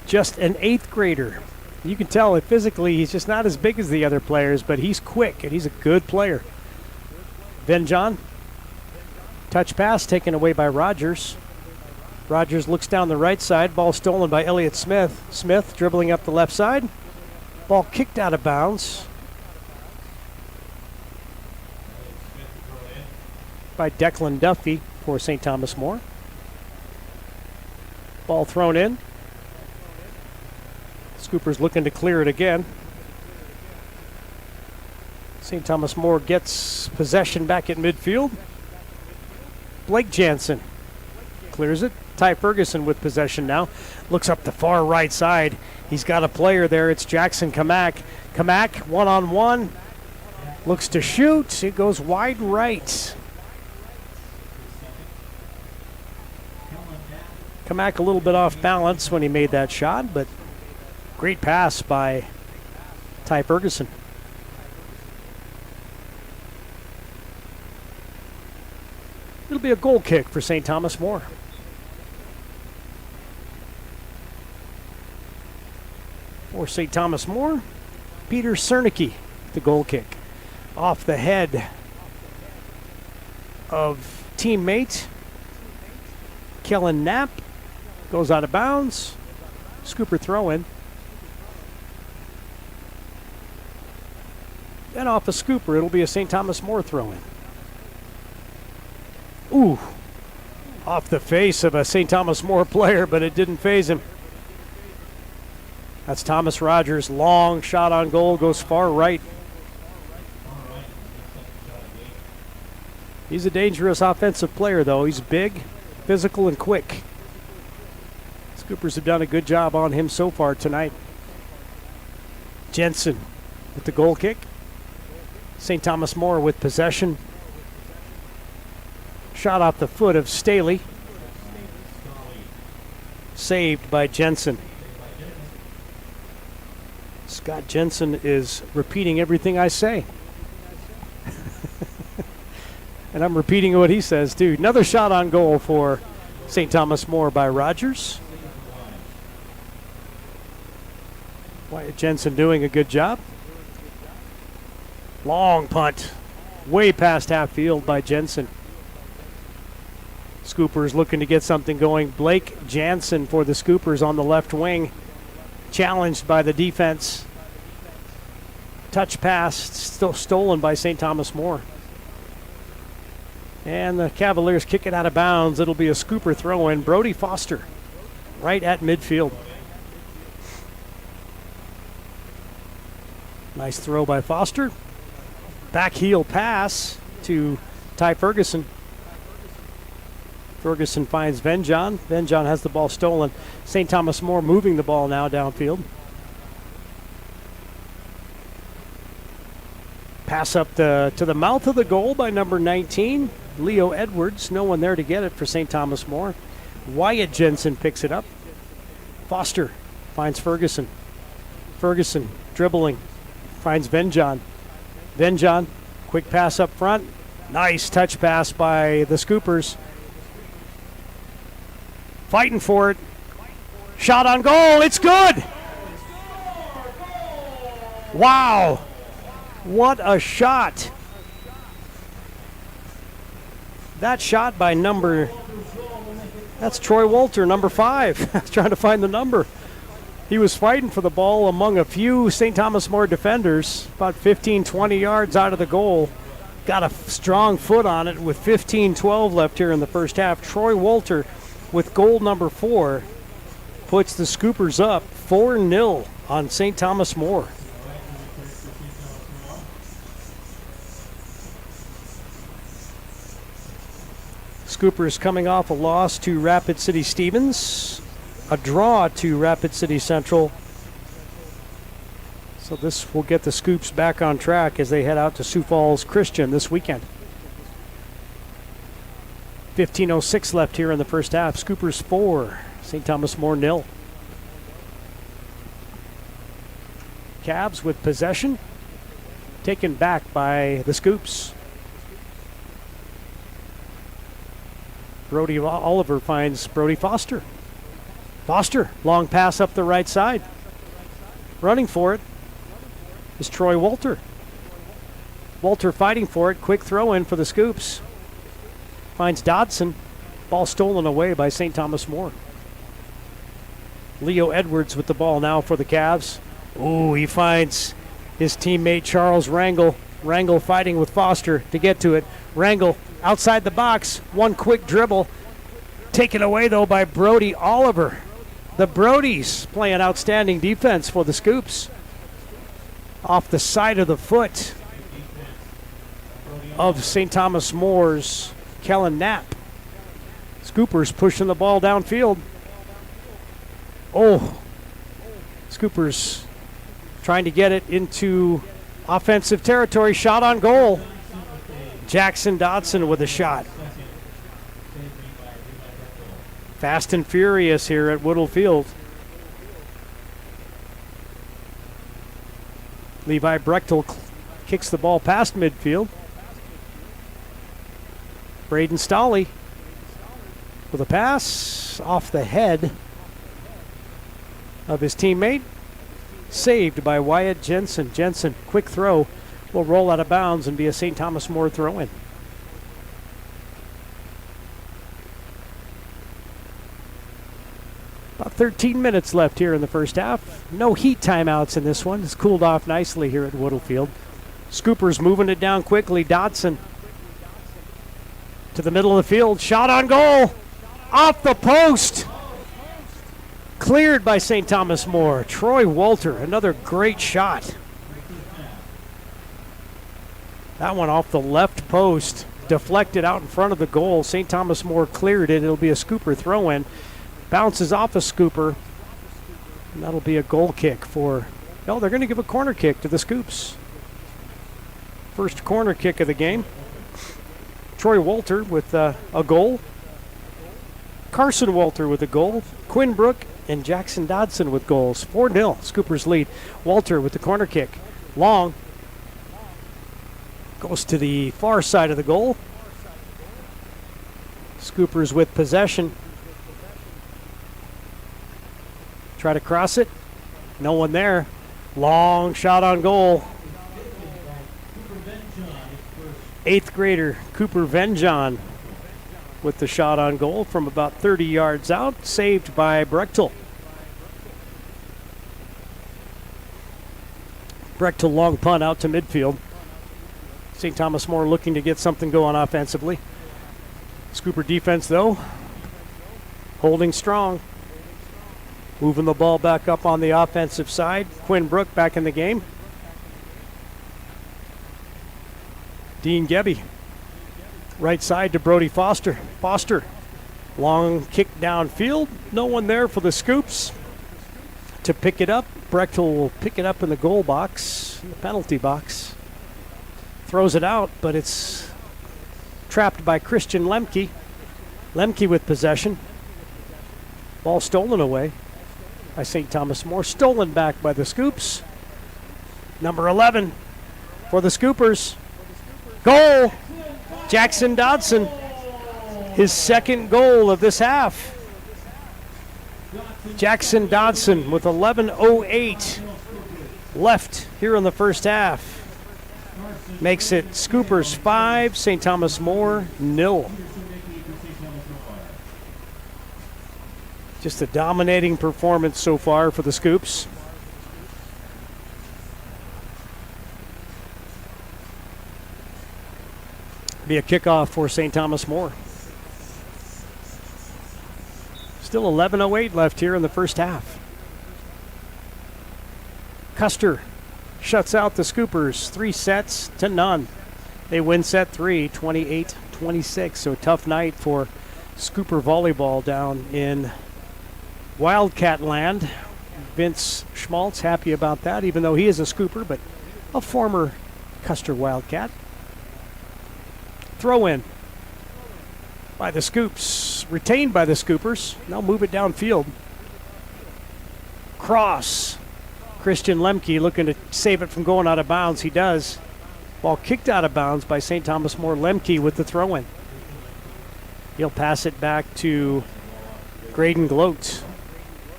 Just an 8th grader. You can tell that physically he's just not as big as the other players, but he's quick and he's a good player. Venjon. Touch pass taken away by Rogers. Rogers looks down the right side. Ball stolen by Elliott Smith. Smith dribbling up the left side. Ball kicked out of bounds by Declan Duffy for St. Thomas More. Ball thrown in. Scoopers looking to clear it again. St. Thomas More gets possession back at midfield. Blake Jansen clears it. Ty Ferguson with possession now. Looks up the far right side. He's got a player there. It's Jackson Kamak. Kamak, one-on-one. Looks to shoot. It goes wide right. Kamak a little bit off balance when he made that shot, but great pass by Ty Ferguson. It'll be a goal kick for St. Thomas More. For St. Thomas More, Peter Cernicki, the goal kick. Off the head of teammate Kellen Knapp. Goes out of bounds. Scooper throw in. Then off the Scooper, it'll be a St. Thomas More throw in. Ooh, off the face of a St. Thomas More player, but it didn't faze him. That's Thomas Rogers. Long shot on goal, goes far right. He's a dangerous offensive player, though. He's big, physical, and quick. Scoopers have done a good job on him so far tonight. Jensen with the goal kick. St. Thomas More with possession. Shot off the foot of Staley. Saved by Jensen. Scott Jensen is repeating everything I say. And I'm repeating what he says, too. Another shot on goal for St. Thomas More by Rogers. Wyatt Jensen doing a good job. Long punt. Way past half field by Jensen. Scoopers looking to get something going. Blake Jansen for the Scoopers on the left wing. Challenged by the defense. Touch pass still stolen by St. Thomas More. And the Cavaliers kick it out of bounds. It'll be a Scooper throw in. Brody Foster right at midfield. Nice throw by Foster. Back heel pass to Ty Ferguson. Ferguson finds Venjon. Venjon has the ball stolen. St. Thomas More moving the ball now downfield. Pass up to the mouth of the goal by number 19, Leo Edwards. No one there to get it for St. Thomas More. Wyatt Jensen picks it up. Foster finds Ferguson. Ferguson dribbling. Finds Venjon. Venjon, quick pass up front. Nice touch pass by the Scoopers. Fighting for it. Shot on goal. It's good. Wow. What a shot. That shot by that's Troy Walter, number 5. I was trying to find the number. He was fighting for the ball among a few St. Thomas More defenders, about 15, 20 yards out of the goal. Got a strong foot on it with 15-12 left here in the first half. Troy Walter with goal number 4 puts the Scoopers up 4-0 on St. Thomas More. Scoopers coming off a loss to Rapid City Stevens, a draw to Rapid City Central. So this will get the Scoops back on track as they head out to Sioux Falls Christian this weekend. 15:06 left here in the first half. Scoopers 4, St. Thomas More 0. Cavs with possession, taken back by the Scoops. Brody Oliver finds Brody Foster. Foster, long pass up the right side. Running for it is Troy Walter. Walter fighting for it. Quick throw in for the Scoops. Finds Dodson. Ball stolen away by St. Thomas More. Leo Edwards with the ball now for the Cavs. Ooh, he finds his teammate Charles Rangel. Rangel fighting with Foster to get to it. Rangel outside the box. One quick dribble. Taken away, though, by Brody Oliver. The Brodies playing outstanding defense for the Scoops. Off the side of the foot of St. Thomas More's Kellen Knapp. Scoopers pushing the ball downfield. Oh, Scoopers trying to get it into offensive territory. Shot on goal. Jackson Dodson with a shot. Fast and furious here at Woodle Field. Levi Brechtel kicks the ball past midfield. Braden Stolley with a pass off the head of his teammate. Saved by Wyatt Jensen. Jensen, quick throw, will roll out of bounds and be a St. Thomas More throw-in. About 13 minutes left here in the first half. No heat timeouts in this one. It's cooled off nicely here at Woodle Field. Scoopers moving it down quickly. Dodson to the middle of the field. Shot on goal. Off the post. Cleared by St. Thomas More. Troy Walter, another great shot. That one off the left post. Deflected out in front of the goal. St. Thomas More cleared it. It'll be a Scooper throw-in. Bounces off a Scooper. And that'll be a goal kick for... No, they're going to give a corner kick to the Scoops. First corner kick of the game. Troy Walter with a goal. Carson Walter with a goal. Quinn Brook and Jackson Dodson with goals. 4-0, Scoopers lead. Walter with the corner kick. Long. Goes to the far side of the goal. Scoopers with possession. Try to cross it. No one there. Long shot on goal. 8th grader Cooper Venjon with the shot on goal from about 30 yards out. Saved by Brechtel. Brechtel long punt out to midfield. St. Thomas More looking to get something going offensively. Scooper defense, though, holding strong. Moving the ball back up on the offensive side. Quinn Brook back in the game. Dean Gebbe. Right side to Brody Foster. Foster Long kick downfield. No one there for the Scoops to pick it up. Brechtel will pick it up in the goal box, the penalty box. Throws it out, but it's trapped by Christian Lemke. Lemke with possession. Ball stolen away by St. Thomas More. Stolen back by the Scoops. Number 11 for the Scoopers. Goal! Jackson Dodson. His second goal of this half. Jackson Dodson with 11:08 left here in the first half. Makes it Scoopers 5, St. Thomas More 0. Just a dominating performance so far for the Scoops. Be a kickoff for St. Thomas More. Still 11:08 left here in the first half. Custer shuts out the Scoopers 3-0. They win set 3, 28-26. So tough night for Scooper volleyball down in Wildcat land. Vince Schmaltz happy about that, even though he is a Scooper, but a former Custer Wildcat. Throw in by the Scoops, retained by the Scoopers. Now move it downfield. Cross. Christian Lemke looking to save it from going out of bounds. He does. Ball kicked out of bounds by St. Thomas More. Lemke with the throw in. He'll pass it back to Graydon Gloat.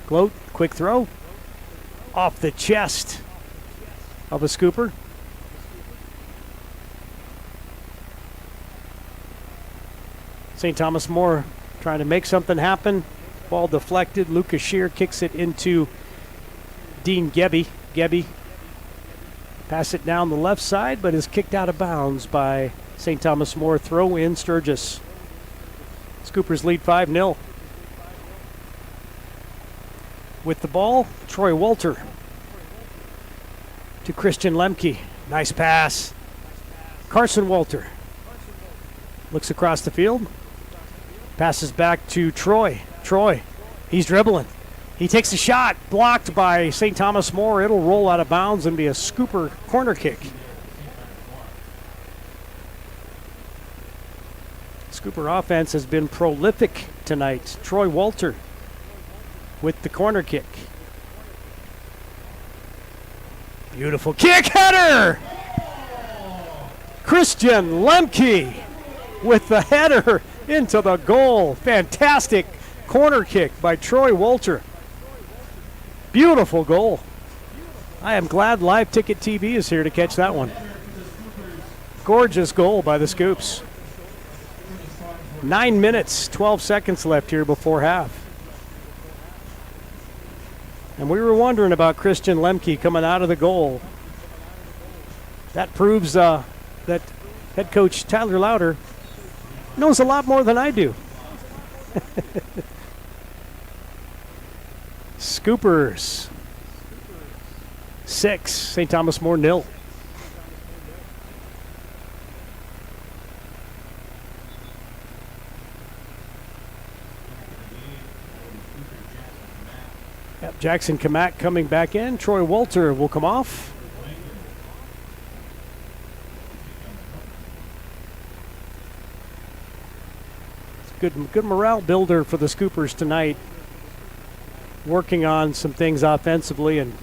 Gloat, quick throw. Off the chest of a Scooper. St. Thomas More trying to make something happen. Ball deflected. Lucas Shear kicks it into Dean Gebbe. Gebbe pass it down the left side, but is kicked out of bounds by St. Thomas More. Throw in Sturgis. Scoopers lead 5-0. With the ball, Troy Walter to Christian Lemke. Nice pass. Carson Walter looks across the field. Passes back to Troy. Troy, he's dribbling. He takes a shot, blocked by St. Thomas More. It'll roll out of bounds and be a Scooper corner kick. Scooper offense has been prolific tonight. Troy Walter with the corner kick. Beautiful kick, header! Christian Lemke with the header into the goal. Fantastic corner kick by Troy Walter. Beautiful goal. I am glad Live Ticket TV is here to catch that one. Gorgeous goal by the Scoops. 9 minutes, 12 seconds left here before half. And we were wondering about Christian Lemke coming out of the goal. That proves that head coach Tyler Lauder knows a lot more than I do. Scoopers 6, St. Thomas More 0. Yep, Jackson Kamak coming back in. Troy Walter will come off. Good morale builder for the Scoopers tonight. Working on some things offensively, and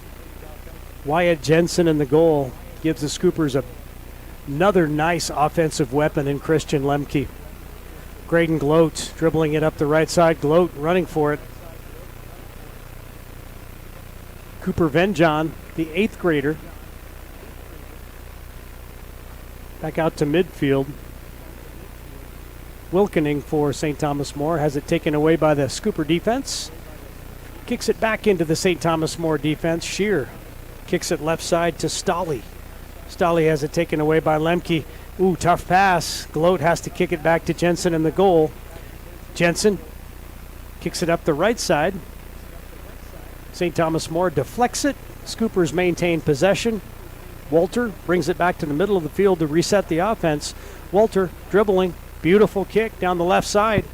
Wyatt Jensen in the goal gives the Scoopers another nice offensive weapon in Christian Lemke. Graydon Gloat dribbling it up the right side. Gloat running for it. Cooper Venjon, the 8th grader, back out to midfield. Wilkening for St. Thomas More has it taken away by the Scooper defense. Kicks it back into the St. Thomas More defense. Shear kicks it left side to Stolle. Stolle has it taken away by Lemke. Ooh, tough pass. Gloat has to kick it back to Jensen in the goal. Jensen kicks it up the right side. St. Thomas More deflects it. Scoopers maintain possession. Walter brings it back to the middle of the field to reset the offense. Walter dribbling. Beautiful kick down the left side.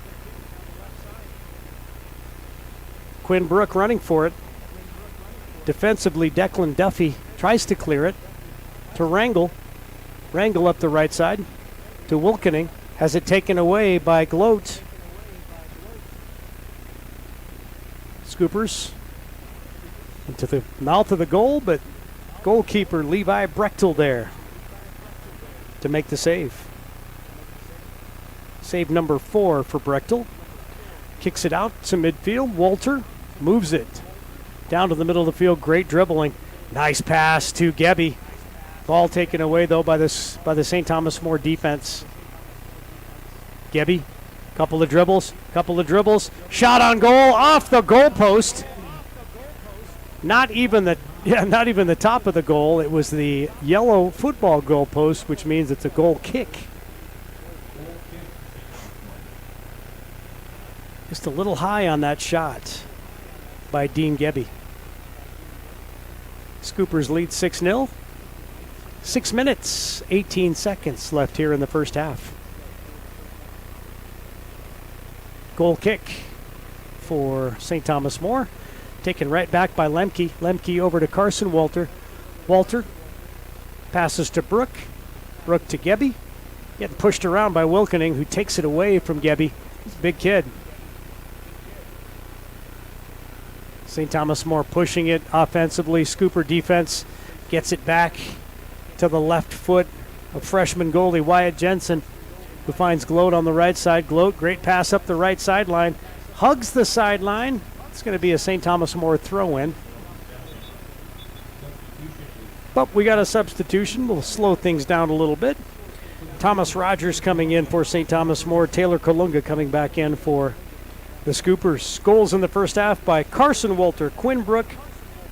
Quinn Brook running for it. Defensively, Declan Duffy tries to clear it to Rangel. Rangel up the right side to Wilkening. Has it taken away by Gloat. Scoopers into the mouth of the goal, but goalkeeper Levi Brechtel there to make the save. Save number 4 for Brechtel. Kicks it out to midfield. Walter moves it down to the middle of the field. Great dribbling. Nice pass to Gebby. Ball taken away though by the St. Thomas More defense. Gebby, couple of dribbles. Shot on goal off the goalpost. Not even the top of the goal. It was the yellow football goalpost, which means it's a goal kick. Just a little high on that shot by Dean Gebby. Scoopers lead 6-0. 6 minutes, 18 seconds left here in the first half. Goal kick for St. Thomas More. Taken right back by Lemke. Lemke over to Carson Walter. Walter passes to Brook. Brook to Gebby. Getting pushed around by Wilkening, who takes it away from Gebby. He's a big kid. St. Thomas More pushing it offensively. Scooper defense gets it back to the left foot of freshman goalie Wyatt Jensen, who finds Gloat on the right side. Gloat, great pass up the right sideline. Hugs the sideline. It's going to be a St. Thomas More throw-in. But we got a substitution. We'll slow things down a little bit. Thomas Rogers coming in for St. Thomas More. Taylor Kalunga coming back in for the Scoopers. Goals in the first half by Carson Walter, Quinn Brook,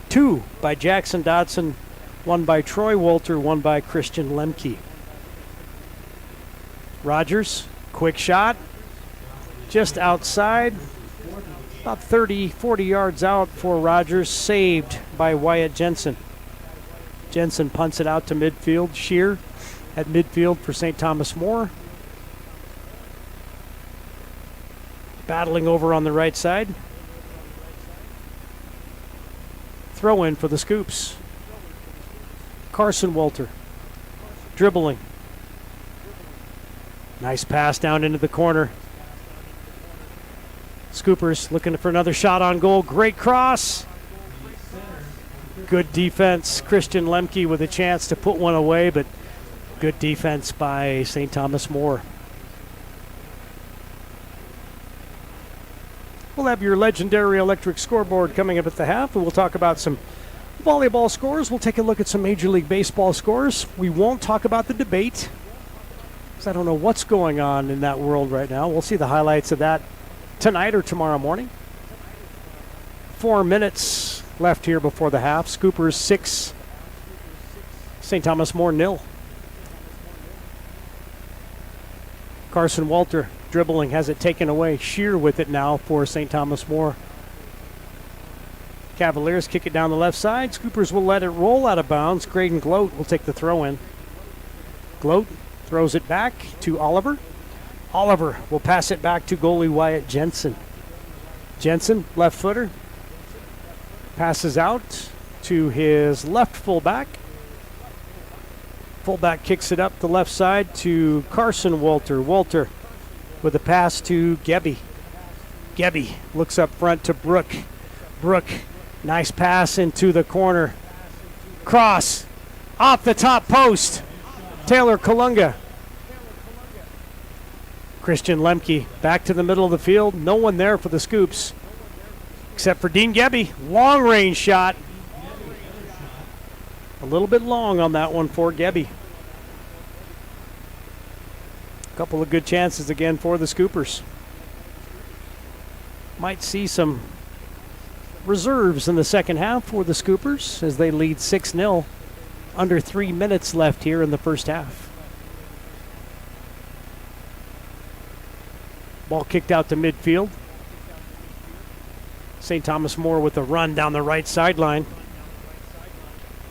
2 by Jackson Dodson, 1 by Troy Walter, 1 by Christian Lemke. Rogers, quick shot, just outside, about 30, 40 yards out for Rogers, saved by Wyatt Jensen. Jensen punts it out to midfield. Shear at midfield for St. Thomas More. Battling over on the right side. Throw in for the Scoops. Carson Walter dribbling. Nice pass down into the corner. Scoopers looking for another shot on goal. Great cross. Good defense. Christian Lemke with a chance to put one away, but good defense by St. Thomas More. We'll have your legendary electric scoreboard coming up at the half, and we'll talk about some volleyball scores. We'll take a look at some Major League Baseball scores. We won't talk about the debate, because I don't know what's going on in that world right now. We'll see the highlights of that tonight or tomorrow morning. 4 minutes left here before the half. Scoopers 6, St. Thomas More 0. Carson Walter dribbling, has it taken away. Shear with it now for St. Thomas More. Cavaliers kick it down the left side. Scoopers will let it roll out of bounds. Graydon Gloat will take the throw in. Gloat throws it back to Oliver. Oliver will pass it back to goalie Wyatt Jensen. Jensen, left footer, passes out to his left fullback. Fullback kicks it up the left side to Carson Walter. Walter with a pass to Gebby. Gebby looks up front to Brook. Brook, nice pass into the corner. Cross off the top post. Taylor Kalunga. Christian Lemke back to the middle of the field. No one there for the Scoops except for Dean Gebby. Long range shot. A little bit long on that one for Gebby. A couple of good chances again for the Scoopers. Might see some reserves in the second half for the Scoopers as they lead 6-0. Under 3 minutes left here in the first half. Ball kicked out to midfield. St. Thomas More with a run down the right sideline.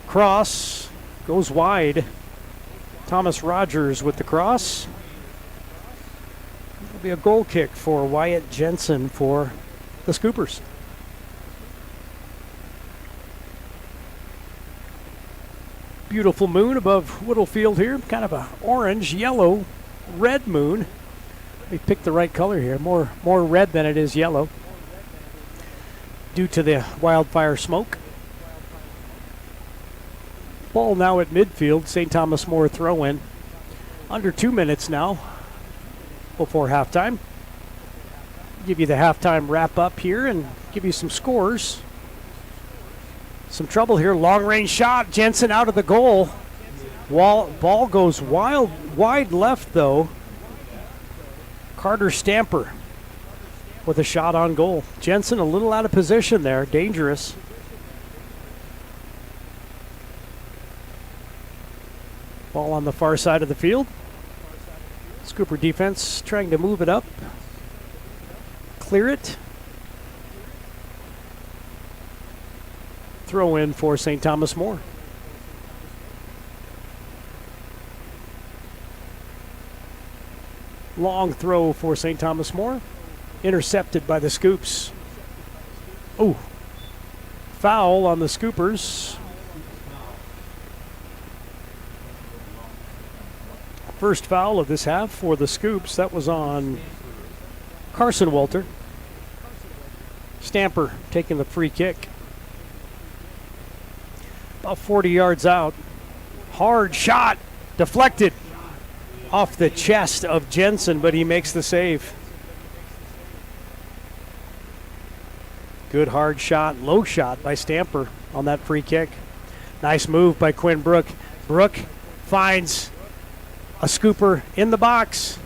Cross goes wide. Thomas Rogers with the cross. It'll be a goal kick for Wyatt Jensen for the Scoopers. Beautiful moon above Whittlefield here. Kind of a orange, yellow, red moon. We picked the right color here. More red than it is yellow due to the wildfire smoke. Ball now at midfield. St. Thomas More throw in. Under 2 minutes now before halftime. Give you the halftime wrap up here and give you some scores. Some trouble here. Long range shot. Jensen out of the goal. Ball goes wide left though. Carter Stamper with a shot on goal. Jensen a little out of position there. Dangerous. Ball on the far side of the field. Scooper defense trying to move it up. Clear it. Throw in for St. Thomas More. Long throw for St. Thomas More. Intercepted by the Scoops. Oh, foul on the Scoopers. First foul of this half for the Scoops. That was on Carson Walter. Stamper taking the free kick. About 40 yards out. Hard shot. Deflected off the chest of Jensen, but he makes the save. Good hard shot, low shot by Stamper on that free kick. Nice move by Quinn Brook. Brook finds a Scooper in the box.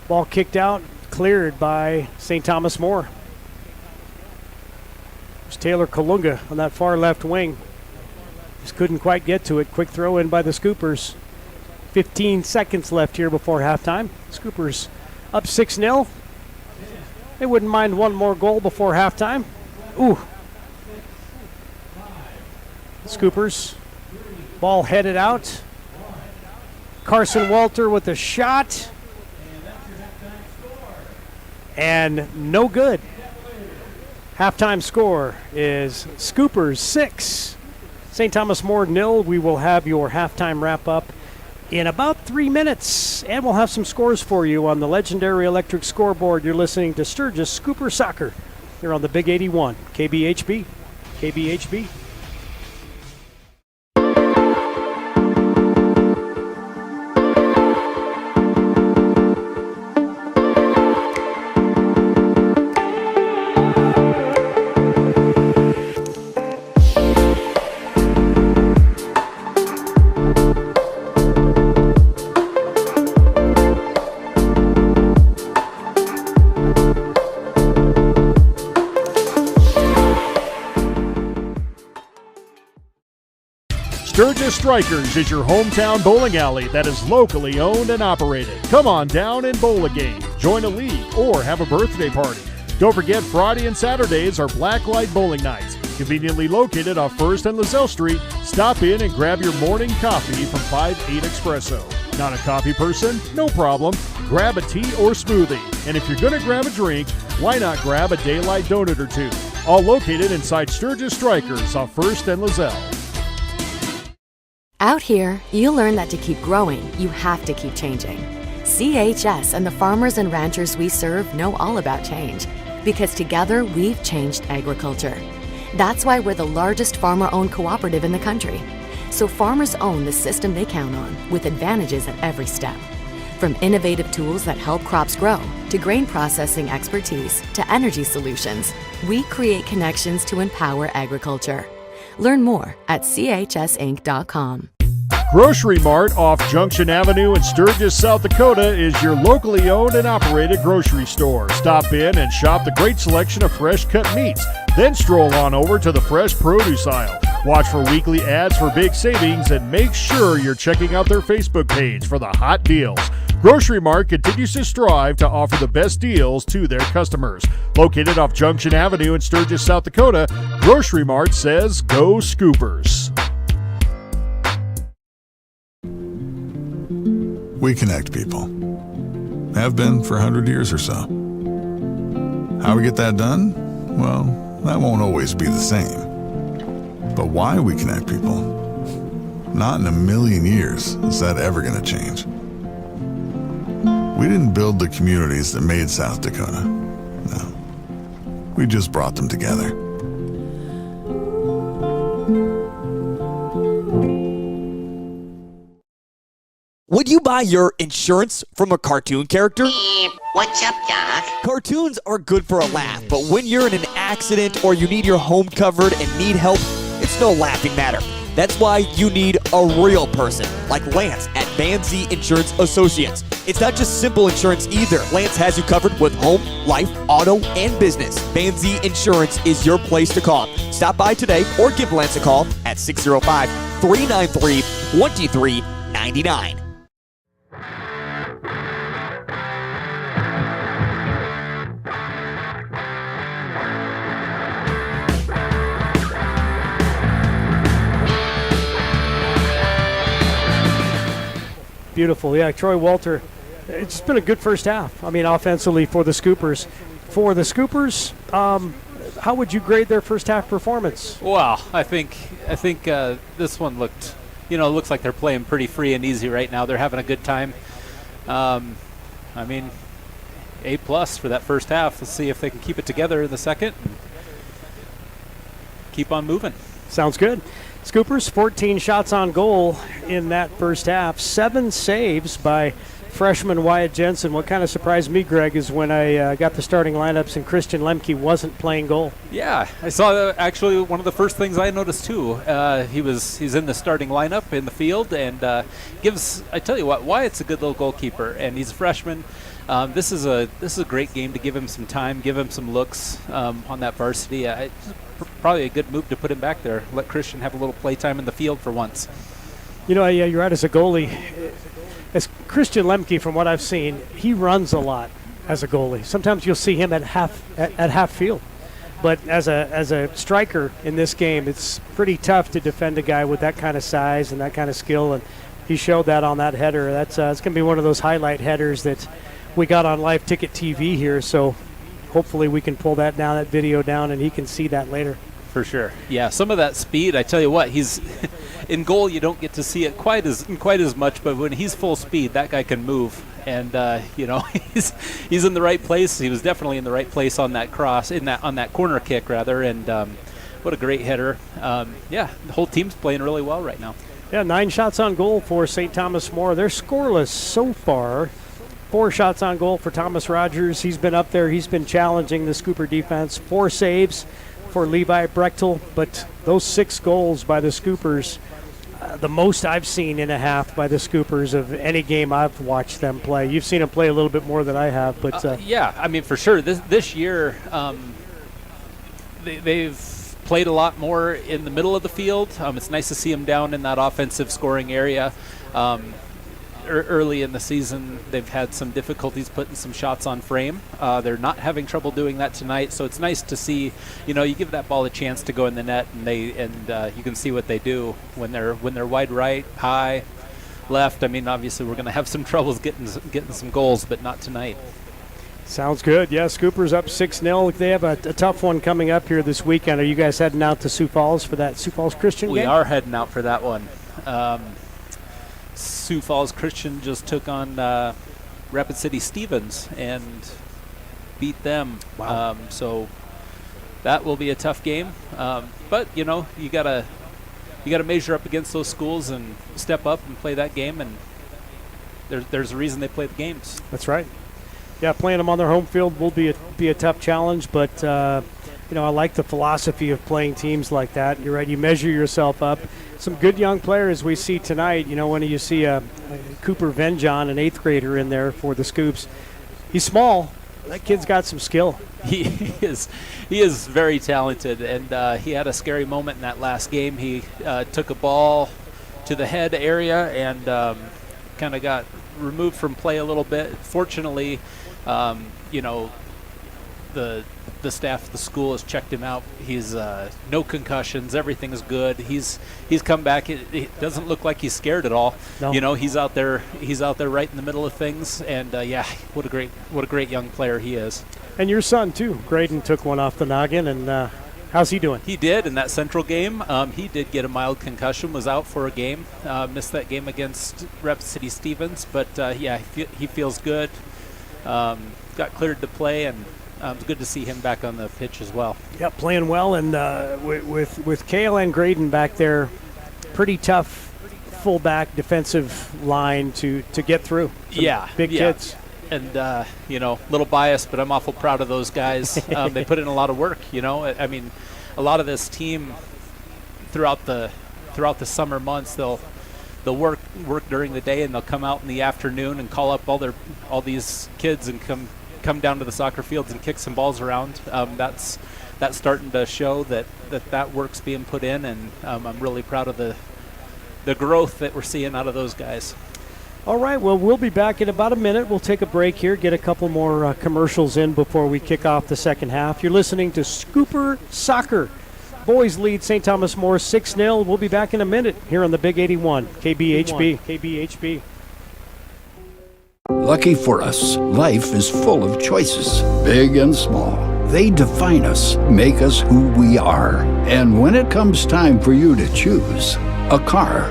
Ball kicked out, cleared by St. Thomas More. There's Taylor Kalunga on that far left wing. Just couldn't quite get to it. Quick throw in by the Scoopers. 15 seconds left here before halftime. Scoopers up 6-0. They wouldn't mind one more goal before halftime. Ooh. Scoopers. Ball headed out. Carson Walter with a shot. And no good. Halftime score is Scoopers 6, St. Thomas More 0. We will have your halftime wrap up in about 3 minutes, and we'll have some scores for you on the legendary electric scoreboard. You're listening to Sturgis Scooper Soccer here on the Big 81, KBHB. KBHB. Sturgis Strikers is your hometown bowling alley that is locally owned and operated. Come on down and bowl a game, join a league, or have a birthday party. Don't forget Friday and Saturdays are blacklight bowling nights. Conveniently located off 1st and LaSalle Street, stop in and grab your morning coffee from 5-8 Espresso. Not a coffee person? No problem. Grab a tea or smoothie. And if you're going to grab a drink, why not grab a daylight donut or two? All located inside Sturgis Strikers off 1st and LaSalle. Out here, you learn that to keep growing, you have to keep changing. CHS and the farmers and ranchers we serve know all about change, because together we've changed agriculture. That's why we're the largest farmer-owned cooperative in the country. So farmers own the system they count on, with advantages at every step. From innovative tools that help crops grow, to grain processing expertise, to energy solutions, we create connections to empower agriculture. Learn more at chsinc.com. Grocery Mart off Junction Avenue in Sturgis, South Dakota is your locally owned and operated grocery store. Stop in and shop the great selection of fresh cut meats. Then stroll on over to the fresh produce aisle. Watch for weekly ads for big savings and make sure you're checking out their Facebook page for the hot deals. Grocery Mart continues to strive to offer the best deals to their customers. Located off Junction Avenue in Sturgis, South Dakota, Grocery Mart says go Scoopers. We connect people. Have been for 100 years or so. How we get that done? Well, that won't always be the same. But But why we connect people? Not in a million years is that ever going to change. We didn't build the communities that made South Dakota. No. We just brought them together. Would you buy your insurance from a cartoon character? What's up, Doc? Cartoons are good for a laugh, but when you're in an accident or you need your home covered and need help, it's no laughing matter. That's why you need a real person, like Lance at Van Zee Insurance Associates. It's not just simple insurance either. Lance has you covered with home, life, auto, and business. Van Zee Insurance is your place to call. Stop by today or give Lance a call at 605-393-2399. Beautiful. Yeah, Troy Walter. It's been a good first half. I mean, offensively for the Scoopers. For the Scoopers, how would you grade their first half performance? Well, I think this one looks like they're playing pretty free and easy right now. They're having a good time. I mean, A+ for that first half. Let's see if they can keep it together in the second and keep on moving. Sounds good. Scoopers, 14 shots on goal in that first half. 7 saves by freshman Wyatt Jensen. What kind of surprised me, Greg, is when I got the starting lineups and Christian Lemke wasn't playing goal. Yeah, I saw actually one of the first things I noticed too. He's in the starting lineup in the field and I tell you what, Wyatt's a good little goalkeeper and he's a freshman. This is a great game to give him some time, give him some looks on that varsity. Probably a good move to put him back there. Let Christian have a little play time in the field for once. You know, you're right, as a goalie. As Christian Lemke, from what I've seen, he runs a lot as a goalie. Sometimes you'll see him at half field. But as a striker in this game, it's pretty tough to defend a guy with that kind of size and that kind of skill. And he showed that on that header. It's going to be one of those highlight headers that we got on Live Ticket TV here. So hopefully we can pull that video down, and he can see that later. For sure. Yeah, some of that speed, I tell you what, he's in goal, you don't get to see it quite as much, but when he's full speed, that guy can move. And he's in the right place. He was definitely in the right place on that cross, on that corner kick rather, and what a great header. The whole team's playing really well right now. Yeah, 9 shots on goal for St. Thomas More. They're scoreless so far. 4 shots on goal for Thomas Rogers. He's been up there. He's been challenging the Scooper defense. 4 saves for Levi Brechtel, but those 6 goals by the Scoopers, the most I've seen in a half by the Scoopers of any game I've watched them play. You've seen them play a little bit more than I have, but yeah, I mean, for sure. This year, they've played a lot more in the middle of the field. It's nice to see them down in that offensive scoring area. Early in the season, they've had some difficulties putting some shots on frame. They're not having trouble doing that tonight, so it's nice to see. You give that ball a chance to go in the net, and you can see what they do when they're wide right, high, left. I mean, obviously we're going to have some troubles getting some goals, but not tonight. Sounds good. Yeah, Scoopers up 6-0. They have a tough one coming up here this weekend. Are you guys heading out to Sioux Falls for that Sioux Falls Christian game? We are heading out for that one. Sioux Falls Christian just took on Rapid City Stevens and beat them. Wow. So that will be a tough game. But you gotta measure up against those schools and step up and play that game. And there's a reason they play the games. That's right. Yeah, playing them on their home field will be a tough challenge, but I like the philosophy of playing teams like that. You're right. You measure yourself up. Some good young players we see tonight. When you see Cooper Venjon, an 8th grader, in there for the Scoops. He's small. That kid's got some skill. He is very talented, and he had a scary moment in that last game. He took a ball to the head area and kind of got removed from play a little bit. Fortunately, the staff at the there has checked him out. He's no concussions. Everything is good. He's come back. It doesn't look like he's scared at all. No. He's out there right in the middle of things. And what a great young player he is. And your son too, Graydon, took one off the noggin and How's he doing? He did in that Central game. He did get a mild concussion, was out for a game, missed that game against Rapid City Stevens, but yeah, he feels good. Got cleared to play, and it's good to see him back on the pitch as well. Yep, playing well, and with Kale and Graydon back there, pretty tough fullback defensive line to get through. Some big kids. And, a little biased, but I'm awful proud of those guys. They put in a lot of work, I mean, a lot of this team throughout the summer months, they'll work during the day, and they'll come out in the afternoon and call up all these kids and come down to the soccer fields and kick some balls around. That's starting to show that work's being put in, and I'm really proud of the growth that we're seeing out of those guys. All right, well, we'll be back in about a minute. We'll take a break here, get a couple more commercials in before we kick off the second half. You're listening to Scooper Soccer. Boys lead St. Thomas More 6-0. We'll be back in a minute here on the Big 81, KBHB. Lucky for us, life is full of choices, big and small. They define us, make us who we are. And when it comes time for you to choose a car,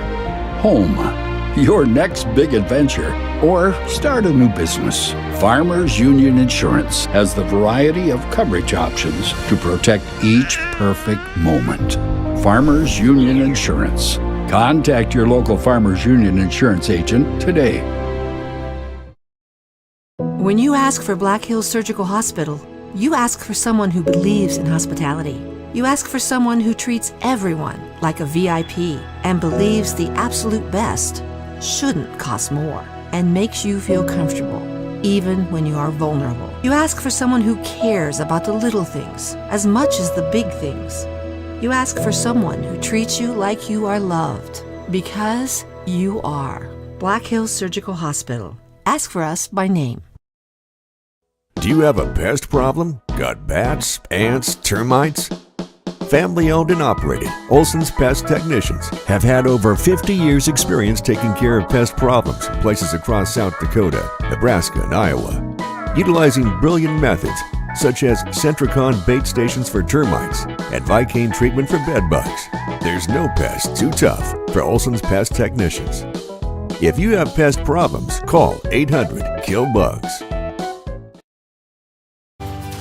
home, your next big adventure, or start a new business, Farmers Union Insurance has the variety of coverage options to protect each perfect moment. Farmers Union Insurance. Contact your local Farmers Union Insurance agent today. When you ask for Black Hills Surgical Hospital, you ask for someone who believes in hospitality. You ask for someone who treats everyone like a VIP and believes the absolute best shouldn't cost more and makes you feel comfortable, even when you are vulnerable. You ask for someone who cares about the little things as much as the big things. You ask for someone who treats you like you are loved, because you are. Black Hills Surgical Hospital. Ask for us by name. Do you have a pest problem? Got bats, ants, termites? Family owned and operated, Olson's Pest Technicians have had over 50 years experience taking care of pest problems in places across South Dakota, Nebraska, and Iowa. Utilizing brilliant methods such as Centricon bait stations for termites and Vicane treatment for bed bugs, there's no pest too tough for Olson's Pest Technicians. If you have pest problems, call 800-KILL-BUGS.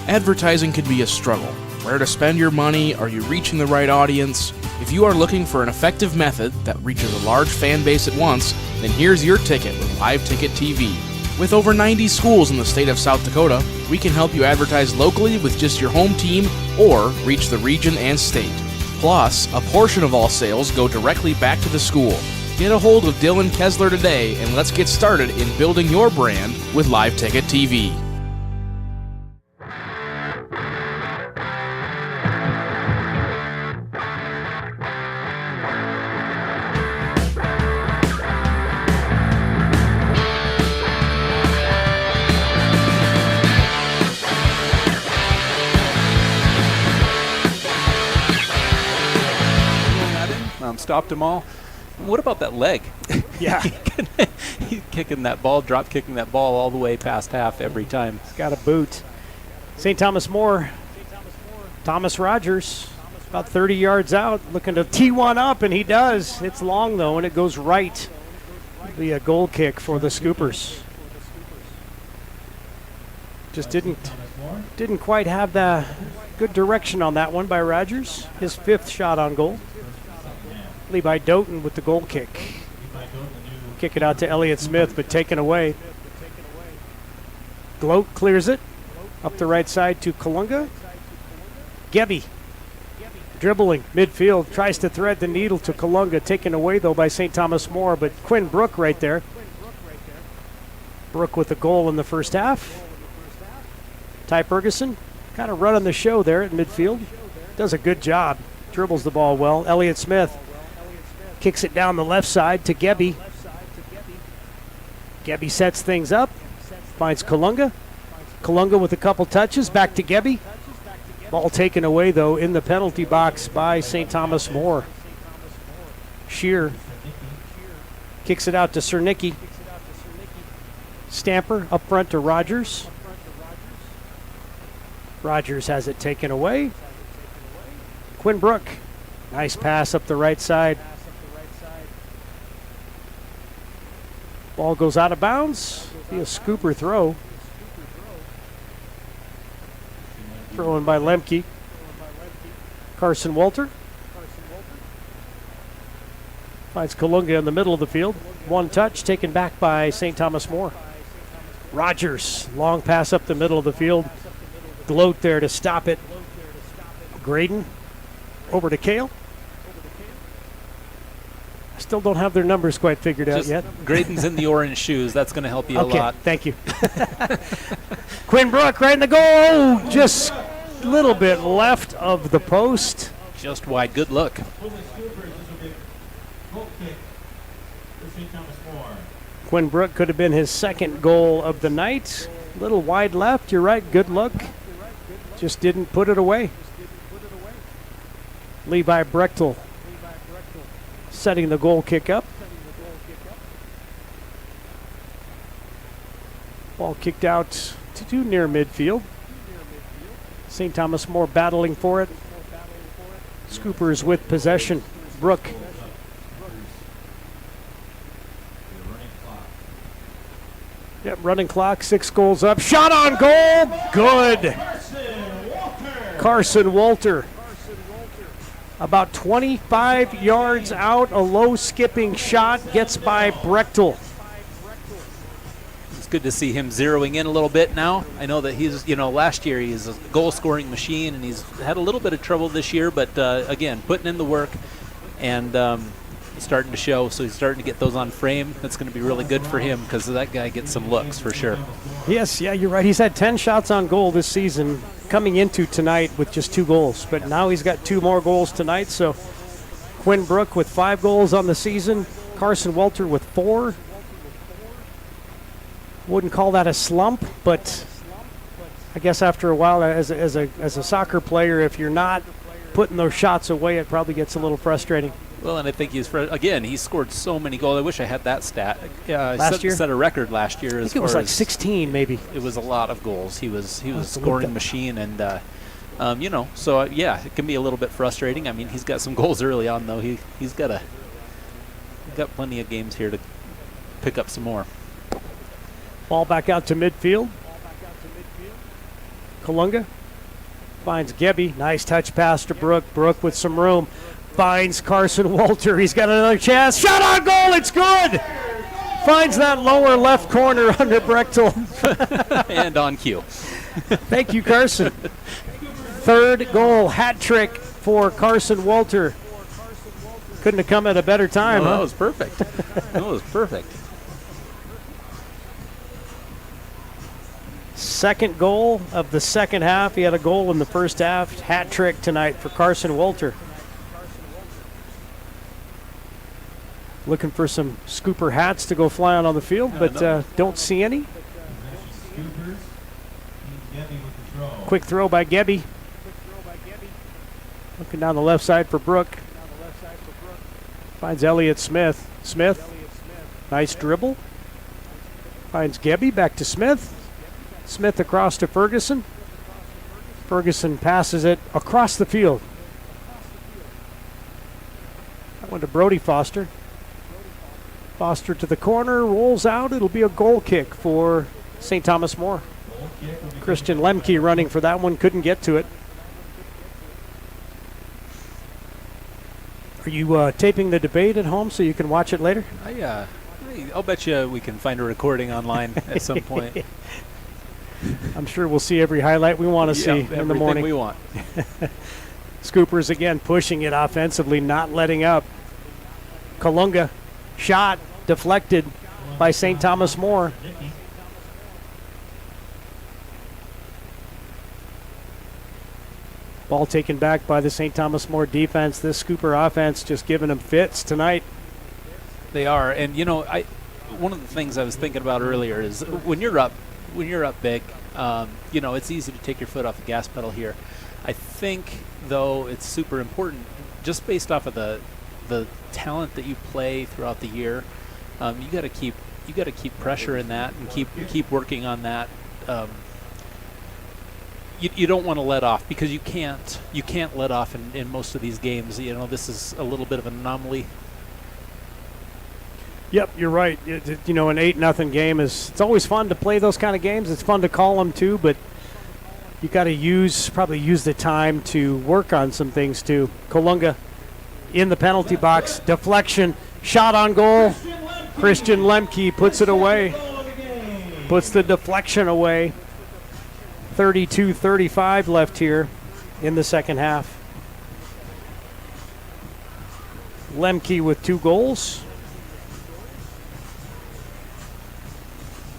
Advertising can be a struggle. Where to spend your money? Are you reaching the right audience? If you are looking for an effective method that reaches a large fan base at once, then here's your ticket with Live Ticket TV. With over 90 schools in the state of South Dakota, we can help you advertise locally with just your home team or reach the region and state. Plus, a portion of all sales go directly back to the school. Get a hold of Dylan Kessler today and let's get started in building your brand with Live Ticket TV. Stopped them all. What about that leg? Yeah. He's kicking that ball, drop kicking that ball all the way past half every time. He's got a boot. St. Thomas More. Thomas Rogers, about 30 yards out, looking to tee one up, and he does. It's long, though, and it goes right. It'll be a goal kick for the Scoopers. Just didn't quite have the good direction on that one by Rogers. His fifth shot on goal. Levi Doughton with the goal kick. Kick it out to Elliott Smith, but taken away. Gloat clears it. Up the right side to Kalunga. Gebby dribbling midfield. Tries to thread the needle to Kalunga. Taken away, though, by St. Thomas More. But Quinn Brook right there. Brook with a goal in the first half. Ty Ferguson kind of running the show there at midfield. Does a good job. Dribbles the ball well. Elliott Smith kicks it down the left side to Gebby. Gebby sets things up. Finds Kalunga. Kalunga with a couple touches. Back to Gebby. Ball taken away, though, in the penalty box by St. Thomas More. Shear kicks it out to Cernicki. Stamper up front to Rogers. Rogers has it taken away. Quinn Brook. Nice pass up the right side. Ball goes out of bounds. Be a scooper throw. Throw in by Lemke. Carson Walter. Finds Kalunga in the middle of the field. One touch taken back by St. Thomas More. Rogers, long pass up the middle of the field. Gloat there to stop it. Graydon over to Kale. Still don't have their numbers quite figured out yet. Graydon's in the orange shoes. That's going to help you a lot. Thank you. Quinn Brook right in the goal. Oh, just a little bit left of the post. Just wide. Good look. Quinn Brook could have been his second goal of the night. A little wide left. You're right. Good look. Just didn't put it away. Levi Brechtel setting the goal kick up. Ball kicked out to near midfield. St. Thomas More battling for it. Scoopers with possession. Brook. Yep, running clock, 6 goals up. Shot on goal. Good. Carson Walter. About 25 yards out, a low skipping shot, gets by Brechtel. It's good to see him zeroing in a little bit now. I know that he's, last year he's a goal scoring machine and he's had a little bit of trouble this year, but again, putting in the work and he's starting to show, so he's starting to get those on frame. That's going to be really good for him because that guy gets some looks for sure. Yes, yeah, you're right. He's had 10 shots on goal this season, coming into tonight with just 2 goals. But now he's got 2 more goals tonight. So Quinn Brook with 5 goals on the season. Carson Walter with 4. Wouldn't call that a slump, but I guess after a while, as a soccer player, if you're not putting those shots away, it probably gets a little frustrating. Well, and I think he scored so many goals. I wish I had that stat. Last year? Set a record last year. I think it was like 16 maybe. It was a lot of goals. He was a scoring machine, and so it can be a little bit frustrating. I mean, he's got some goals early on though. He's got plenty of games here to pick up some more. Ball back out to midfield. Kalunga finds Gebby. Nice touch pass to Brook. Brook with some room. Finds Carson Walter. He's got another chance. Shot on goal. It's good. Finds that lower left corner under Brechtel. And on cue. Thank you, Carson. 3rd goal, hat trick for Carson Walter. Couldn't have come at a better time. That was perfect. That was perfect. 2nd goal of the second half. He had a goal in the first half. Hat trick tonight for Carson Walter. Looking for some scooper hats to go fly on the field, but don't see any. Quick throw by Gebby. Looking down the left side for Brook. Finds Elliott Smith. Smith, nice dribble. Finds Gebby, back to Smith. Smith across to Ferguson. Ferguson passes it across the field. That went to Brody Foster. Foster to the corner, rolls out. It'll be a goal kick for St. Thomas More. Christian Lemke running for that one, couldn't get to it. Are you taping the debate at home so you can watch it later? I'll bet you we can find a recording online at some point. I'm sure we'll see every highlight we want to see in the morning. We want. Scoopers again pushing it offensively, not letting up. Kalunga, shot deflected by St. Thomas More. Ball taken back by the St. Thomas More defense. This Scooper offense just giving them fits tonight. They are, and one of the things I was thinking about earlier is when you're up big, it's easy to take your foot off the gas pedal here. I think though it's super important, just based off of the talent that you play throughout the year. You got to keep pressure in that and keep working on that. you don't want to let off, because you can't let off in most of these games. This is a little bit of an anomaly. Yep, you're right. An 8-0 game it's always fun to play those kind of games. It's fun to call them too, but you got to probably use the time to work on some things too. Kalunga in the penalty box, deflection, shot on goal. Christian Lemke puts it away, puts the deflection away. 32-35 left here in the second half. Lemke with 2 goals.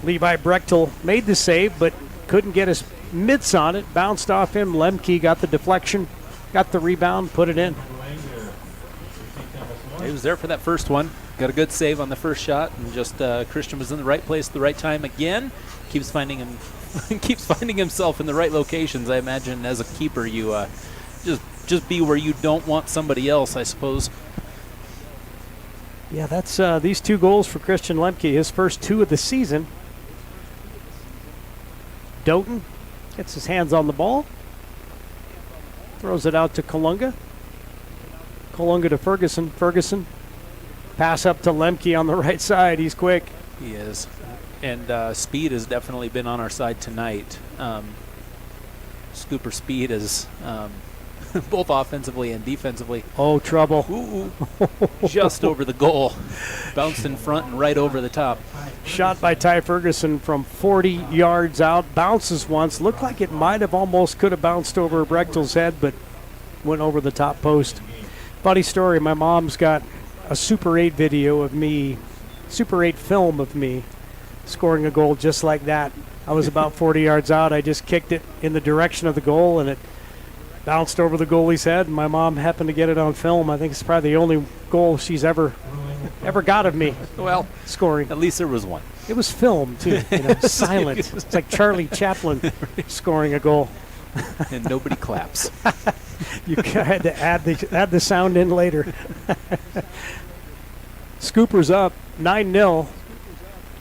Levi Brechtel made the save, but couldn't get his mitts on it. Bounced off him. Lemke got the deflection, got the rebound, put it in. He was there for that first one. Got a good save on the first shot, and just Christian was in the right place at the right time again. Keeps finding himself in the right locations. I imagine as a keeper, you just be where you don't want somebody else, I suppose. Yeah, that's these 2 goals for Christian Lemke, his first 2 of the season. Doughton gets his hands on the ball, throws it out to Kalunga. Kalunga to Ferguson. Ferguson, pass up to Lemke on the right side. He's quick. He is. And speed has definitely been on our side tonight. Scooper speed is both offensively and defensively. Oh, trouble. Ooh, just over the goal. Bounced in front and right over the top. Shot by Ty Ferguson from 40 yards out. Bounces once. Looked like it might have almost could have bounced over Brechtel's head, but went over the top post. Funny story, my mom's got a Super 8 video of me, Super 8 film of me scoring a goal just like that. I was about 40 yards out. I just kicked it in the direction of the goal, and it bounced over the goalie's head. And my mom happened to get it on film. I think it's probably the only goal she's ever got of me. Well, scoring. At least there was one. It was filmed too, silent. It's like Charlie Chaplin scoring a goal. And nobody claps. You had to add the sound in later. Scoopers up 9-0.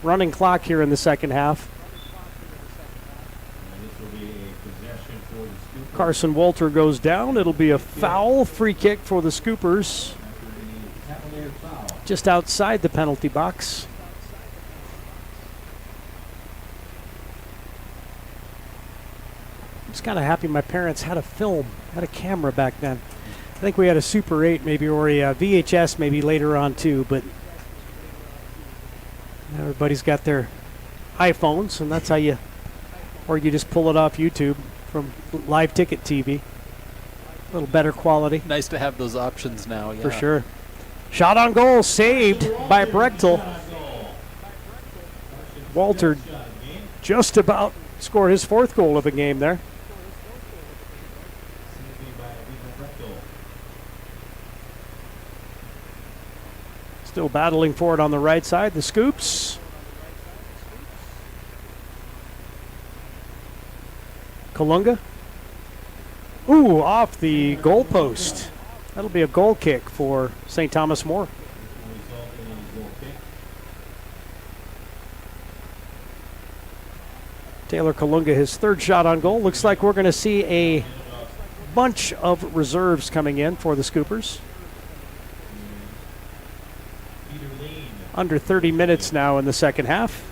Running clock here in the second half. Carson Walter goes down. It'll be a foul. Free kick for the Scoopers. Just outside the penalty box. I'm just kind of happy my parents had a camera back then. I think we had a Super 8 maybe, or a VHS maybe later on too, but everybody's got their iPhones, and that's how you just pull it off YouTube from live ticket TV. A little better quality. Nice to have those options now, yeah. For sure. Shot on goal, saved by Brechtel. Walter just about scored his 4th goal of the game there. Still battling for it on the right side. The Scoops. Kalunga. Ooh, off the goal post. That'll be a goal kick for St. Thomas More. Taylor Kalunga, his 3rd shot on goal. Looks like we're going to see a bunch of reserves coming in for the Scoopers. Under 30 minutes now in the second half.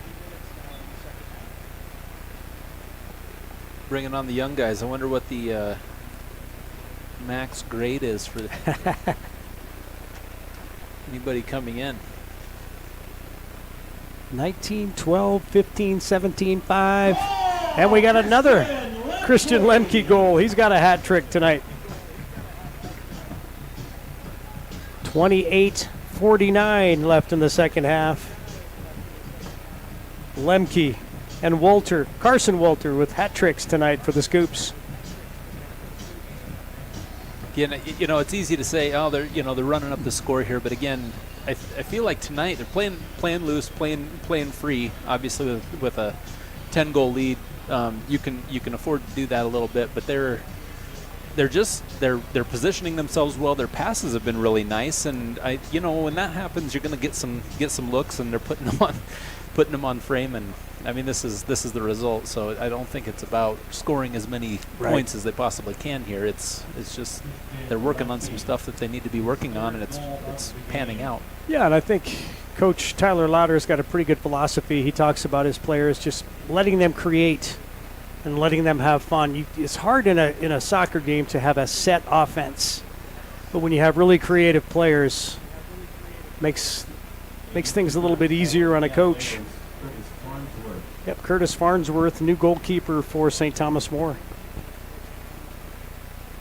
Bringing on the young guys. I wonder what the max grade is for anybody coming in. 19, 12, 15, 17, 5. And we got another Christian Lemke goal. He's got a hat trick tonight. 28-49 left in the second half. Lemke and Walter, Carson Walter, with hat tricks tonight for the Scoops. Again, it's easy to say, oh, they're running up the score here, but again, I feel like tonight they're playing loose, playing free. Obviously, with a 10-goal lead, you can afford to do that a little bit, but they're positioning themselves well. Their passes have been really nice, and when that happens, you're going to get some looks, and they're putting them putting them on frame, and I mean this is the result. So I don't think it's about scoring as many points as they possibly can here. It's just they're working on some stuff that they need to be working on, and it's panning out. Yeah, and I think Coach Tyler Lauder's got a pretty good philosophy. He talks about his players just letting them create and letting them have fun. It's hard in a soccer game to have a set offense, but when you have really creative players, makes things a little bit easier on a coach. Yep, Curtis Farnsworth, new goalkeeper for St. Thomas More.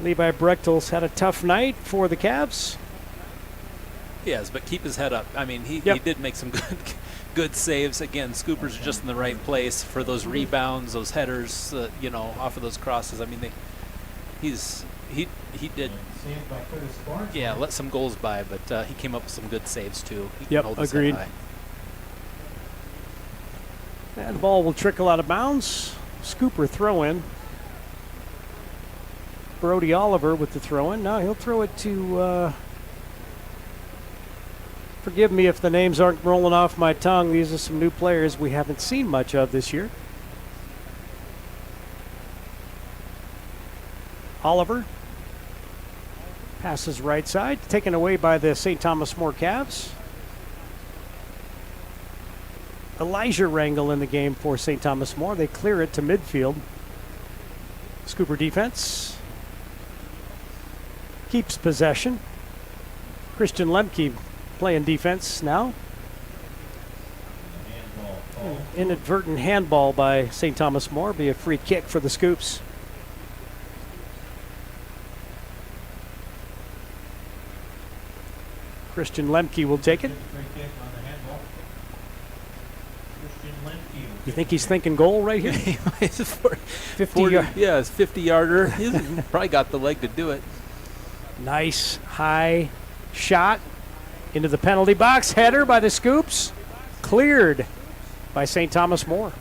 Levi Brechtel's had a tough night for the Cavs. Yes, but keep his head up. I mean, he did make some good saves. Again, Scoopers are just in the right place for those rebounds, those headers, off of those crosses. I mean, he did. Yeah, let some goals by, but he came up with some good saves too. Yep, agreed. And the ball will trickle out of bounds. Scooper throw in. Brody Oliver with the throw in. Now he'll throw it to. Forgive me if the names aren't rolling off my tongue. These are some new players we haven't seen much of this year. Oliver passes right side, taken away by the St. Thomas More Cavs. Elijah Rangel in the game for St. Thomas More. They clear it to midfield. Scooper defense keeps possession. Christian Lemke playing defense now. Inadvertent handball by St. Thomas More. Be a free kick for the Scoops. Christian Lemke will take it. You think he's thinking goal right here? 50 yeah, it's 50-yarder. He's probably got the leg to do it. Nice high shot into the penalty box. Header by the Scoops. Cleared by St. Thomas More.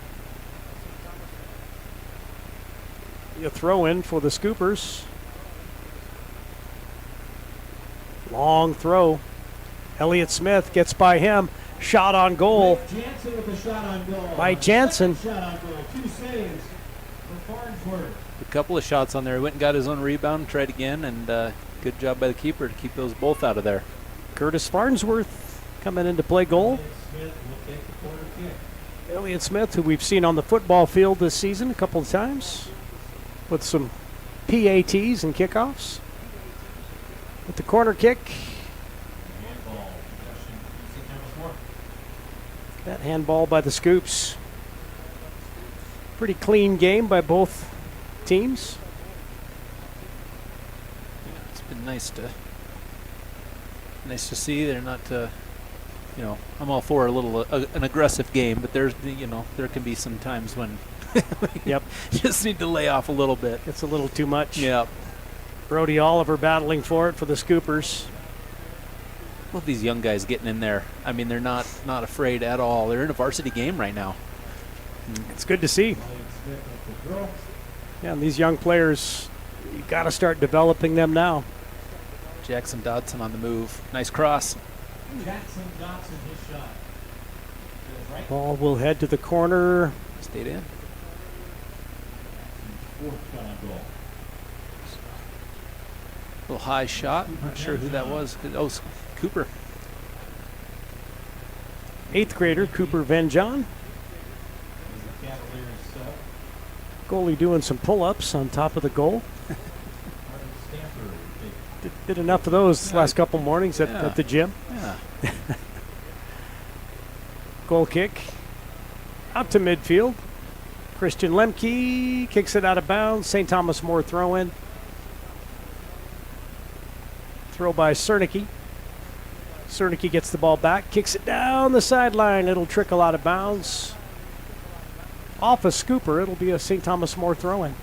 A throw in for the Scoopers. Long throw. Elliott Smith gets by him. Shot on goal. Jansen with a shot on goal. By Jansen. Shot on goal. 2 saves for Farnsworth. A couple of shots on there. He went and got his own rebound, tried again, and good job by the keeper to keep those both out of there. Curtis Farnsworth coming in to play goal. Elliott Smith, who we've seen on the football field this season a couple of times with some PATs and kickoffs. With the corner kick. That handball by the Scoops. Pretty clean game by both teams. Yeah, it's been nice to see. They're not, I'm all for a little an aggressive game, but there can be some times when yep, just need to lay off a little bit. It's a little too much. Yep. Brody Oliver battling for it for the Scoopers. Love these young guys getting in there. I mean, they're not afraid at all. They're in a varsity game right now. It's good to see. Yeah, and these young players, you got to start developing them now. Jackson Dodson on the move. Nice cross. Jackson Dodson, his shot. Ball will head to the corner. Stayed in. Little high shot. Not sure who that was. Oh, Cooper. 8th grader Cooper Van John. Goalie doing some pull-ups on top of the goal. Did enough of those last couple mornings at the gym. Yeah. Goal kick out to midfield. Christian Lemke kicks it out of bounds. St. Thomas More throw in. Throw by Cernicki. Cernicki gets the ball back, kicks it down the sideline. It'll trickle out of bounds. Off a Scooper, it'll be a St. Thomas More throw-in.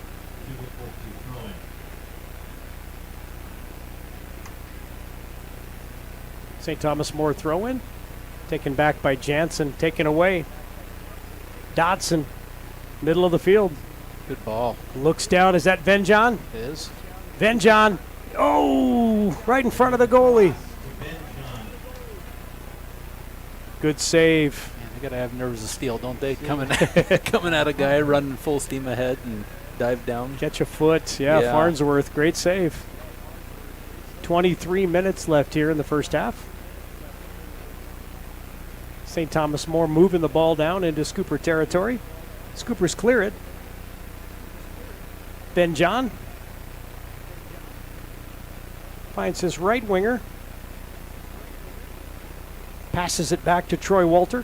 St. Thomas More throw-in. Taken back by Jansen, taken away. Dodson, middle of the field. Good ball. Looks down, is that Venjon? It is. Venjon, oh, right in front of the goalie. Good save. Man, They got to have nerves of steel, don't they? Coming at a guy running full steam ahead and dive down. Catch a foot. Yeah, Farnsworth, great save. 23 minutes left here in the first half. St. Thomas More moving the ball down into Scooper territory. Scoopers clear it. Ben John finds his right winger. Passes it back to Troy Walter.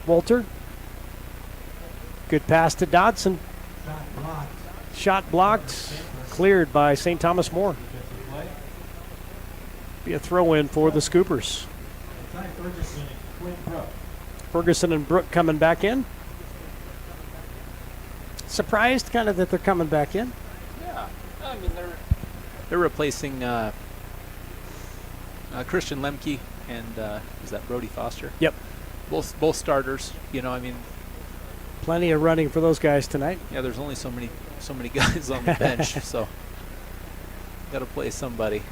Walter. Good pass to Dodson. Shot blocked. Cleared by St. Thomas More. Be a throw-in for the Scoopers. Ferguson and Brooke coming back in. Surprised kind of that they're coming back in. Yeah, I mean they're replacing Christian Lemke and is that Brody Foster? Yep. Both starters. You know, I mean, plenty of running for those guys tonight. Yeah, there's only so many guys on the bench, so got to play somebody.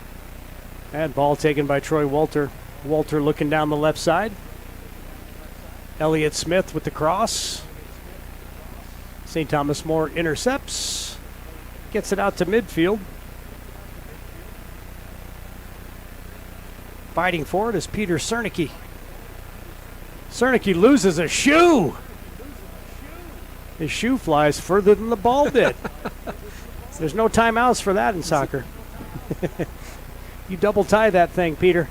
And ball taken by Troy Walter. Walter looking down the left side. Elliott Smith with the cross. St. Thomas More intercepts. Gets it out to midfield. Fighting for it is Peter Cernicki. Cernicki loses a shoe. His shoe flies further than the ball did. There's no timeouts for that in soccer. You double tie that thing, Peter.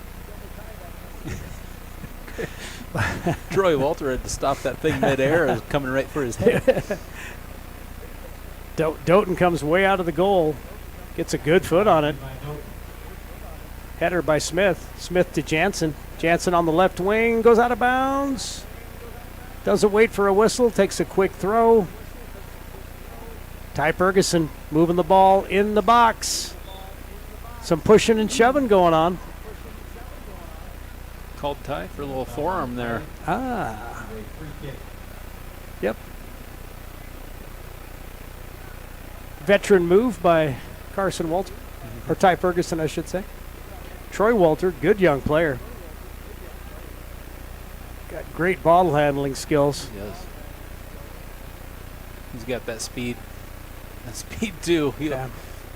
Troy Walter had to stop that thing midair. It was coming right for his head. Doughton comes way out of the goal. Gets a good foot on it. Header by Smith. Smith to Jansen. Jansen on the left wing. Goes out of bounds. Doesn't wait for a whistle. Takes a quick throw. Ty Ferguson moving the ball in the box. Some pushing and shoving going on. Called Ty for a little forearm there. Ah. Yep. Veteran move by Carson Walter. Or Ty Ferguson, I should say. Troy Walter, good young player. Got great ball handling skills. Yes. He's got that speed. That speed too.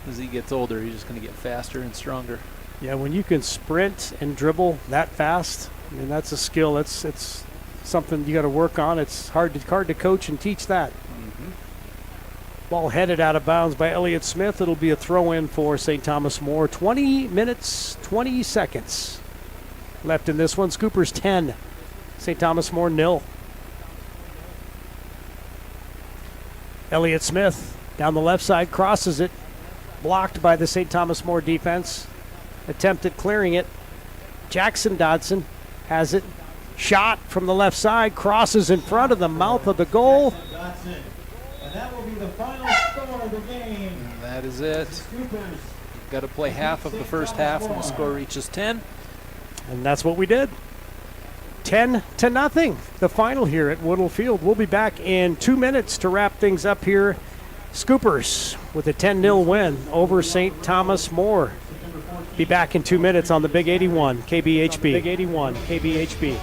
As he gets older, he's just going to get faster and stronger. Yeah, when you can sprint and dribble that fast, I mean, that's a skill. It's something you got to work on. It's hard to coach and teach that. Ball headed out of bounds by Elliott Smith. It'll be a throw-in for St. Thomas More. 20 minutes, 20 seconds left in this one. Scoopers 10. St. Thomas More 0. Elliott Smith down the left side crosses it. Blocked by the St. Thomas More defense. Attempt at clearing it. Jackson Dodson has it. Shot from the left side. Crosses in front of the mouth of the goal. And that will be the final score of the game. And that is it. Got to play half of the first half when the score reaches 10. And that's what we did. 10-0. The final here at Woodall Field. We'll be back in 2 minutes to wrap things up here. Scoopers with a 10-0 win over St. Thomas More. Be back in 2 minutes on the Big 81 KBHB. Big 81 KBHB.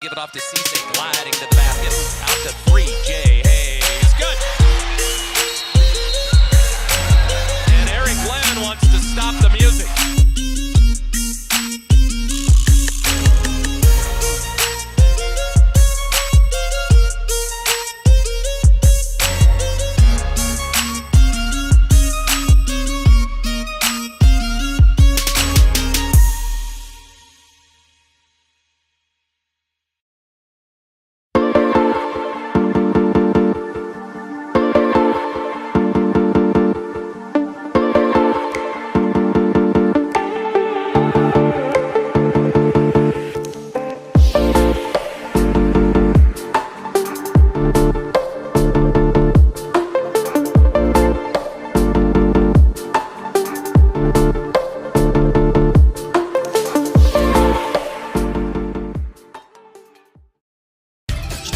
Give it off to Cisse, gliding to the basket. Out to 3, Jay Hayes. Good. And Eric Glenn wants to stop the music.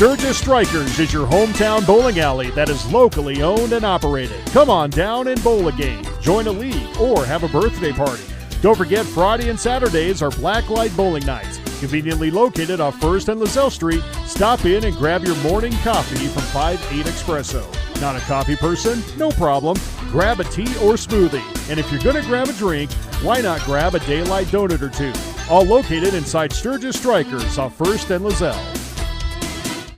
Sturgis Strikers is your hometown bowling alley that is locally owned and operated. Come on down and bowl a game, join a league, or have a birthday party. Don't forget, Friday and Saturdays are Blacklight Bowling Nights. Conveniently located off 1st and Lozelle Street, stop in and grab your morning coffee from 5-8 Espresso. Not a coffee person? No problem. Grab a tea or smoothie. And if you're going to grab a drink, why not grab a Daylight donut or two? All located inside Sturgis Strikers off 1st and Lozelle.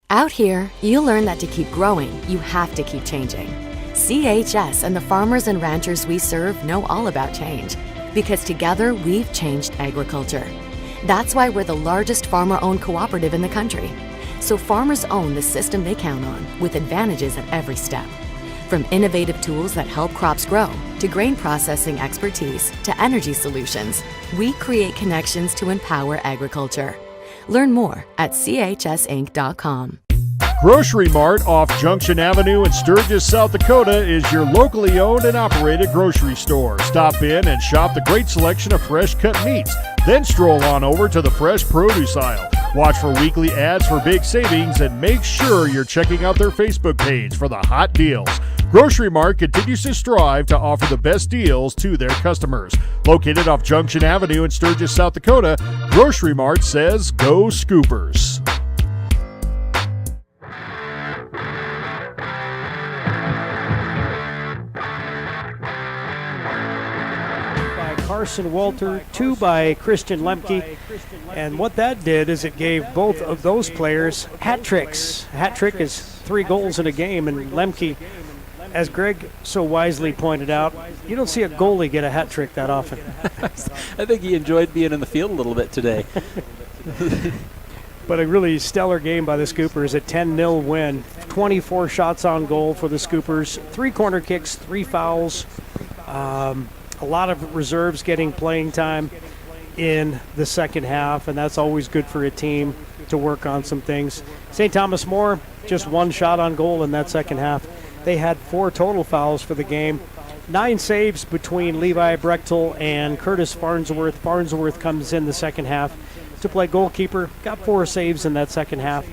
Out here, you learn that to keep growing, you have to keep changing. CHS and the farmers and ranchers we serve know all about change, because together we've changed agriculture. That's why we're the largest farmer-owned cooperative in the country. So farmers own the system they count on, with advantages at every step. From innovative tools that help crops grow, to grain processing expertise, to energy solutions, we create connections to empower agriculture. Learn more at chsinc.com. Grocery Mart off Junction Avenue in Sturgis, South Dakota is your locally owned and operated grocery store. Stop in and shop the great selection of fresh cut meats. Then stroll on over to the fresh produce aisle. Watch for weekly ads for big savings and make sure you're checking out their Facebook page for the hot deals. Grocery Mart continues to strive to offer the best deals to their customers. Located off Junction Avenue in Sturgis, South Dakota, Grocery Mart says go Scoopers. Carson Walter, 2 by Christian Lemke. And what that did is it gave both of those players hat tricks. A hat trick is 3 goals in a game, and Lemke, as Greg so wisely pointed out, you don't see a goalie get a hat trick that often. I think he enjoyed being in the field a little bit today. But a really stellar game by the Scoopers, a 10-0 win. 24 shots on goal for the Scoopers, 3 corner kicks, 3 fouls. A lot of reserves getting playing time in the second half, and that's always good for a team to work on some things. St. Thomas More, just 1 shot on goal in that second half. They had 4 total fouls for the game. 9 saves between Levi Brechtel and Curtis Farnsworth. Farnsworth comes in the second half to play goalkeeper, got 4 saves in that second half.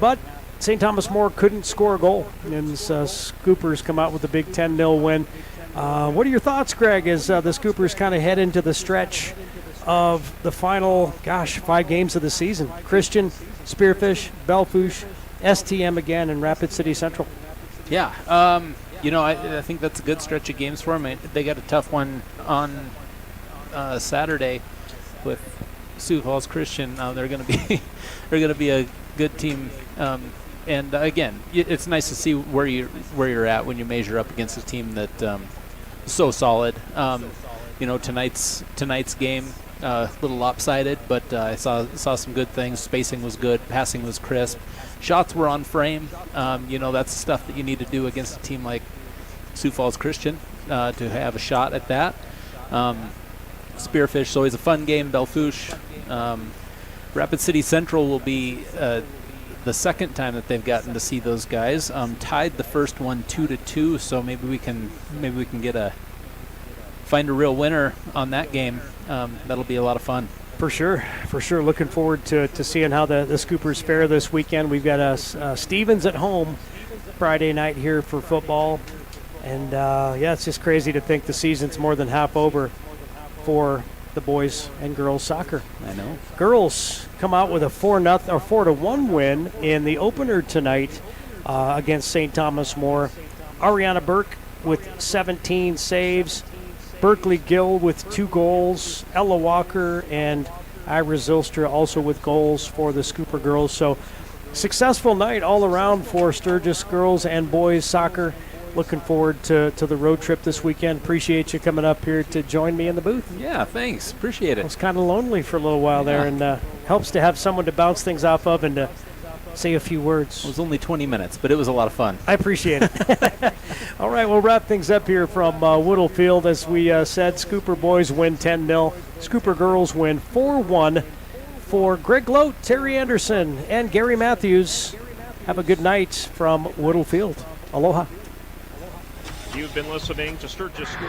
But St. Thomas More couldn't score a goal, and Scoopers come out with a big 10-0 win. What are your thoughts, Greg, as the Scoopers kind of head into the stretch of the final, 5 games of the season? Christian, Spearfish, Belfouche, STM again, and Rapid City Central. Yeah, I think that's a good stretch of games for them. They got a tough one on Saturday with Sioux Falls Christian. They're going to be a good team. And again, it's nice to see where you're at when you measure up against a team that so solid. Tonight's game a little lopsided, but I saw some good things. Spacing was good, passing was crisp, shots were on frame. That's the stuff that you need to do against a team like Sioux Falls Christian to have a shot at that. Spearfish is always a fun game. Belfouche, Rapid City Central will be the second time that they've gotten to see those guys. Tied the first one 2-2, so maybe we can find a real winner on that game. That'll be a lot of fun. For sure. Looking forward to seeing how the Scoopers fare this weekend. We've got Stevens at home Friday night here for football. And, it's just crazy to think the season's more than half over for the boys and girls soccer. I know. Girls come out with a 4-1 win in the opener tonight against St. Thomas More. Ariana Burke with 17 saves. Berkeley Gill with 2 goals. Ella Walker and Ira Zilstra also with goals for the Scooper girls. So successful night all around for Sturgis girls and boys soccer. Looking forward to the road trip this weekend. Appreciate you coming up here to join me in the booth. Yeah, thanks. Appreciate it. I was kind of lonely for a little while there, and helps to have someone to bounce things off of and to say a few words. It was only 20 minutes, but it was a lot of fun. I appreciate it. All right, we'll wrap things up here from Woodle Field. As we said, Scooper boys win 10-0. Scooper girls win 4-1. For Greg Lote, Terry Anderson, and Gary Matthews, have a good night from Woodle Field. Aloha. You've been listening to Sturgis Scoop.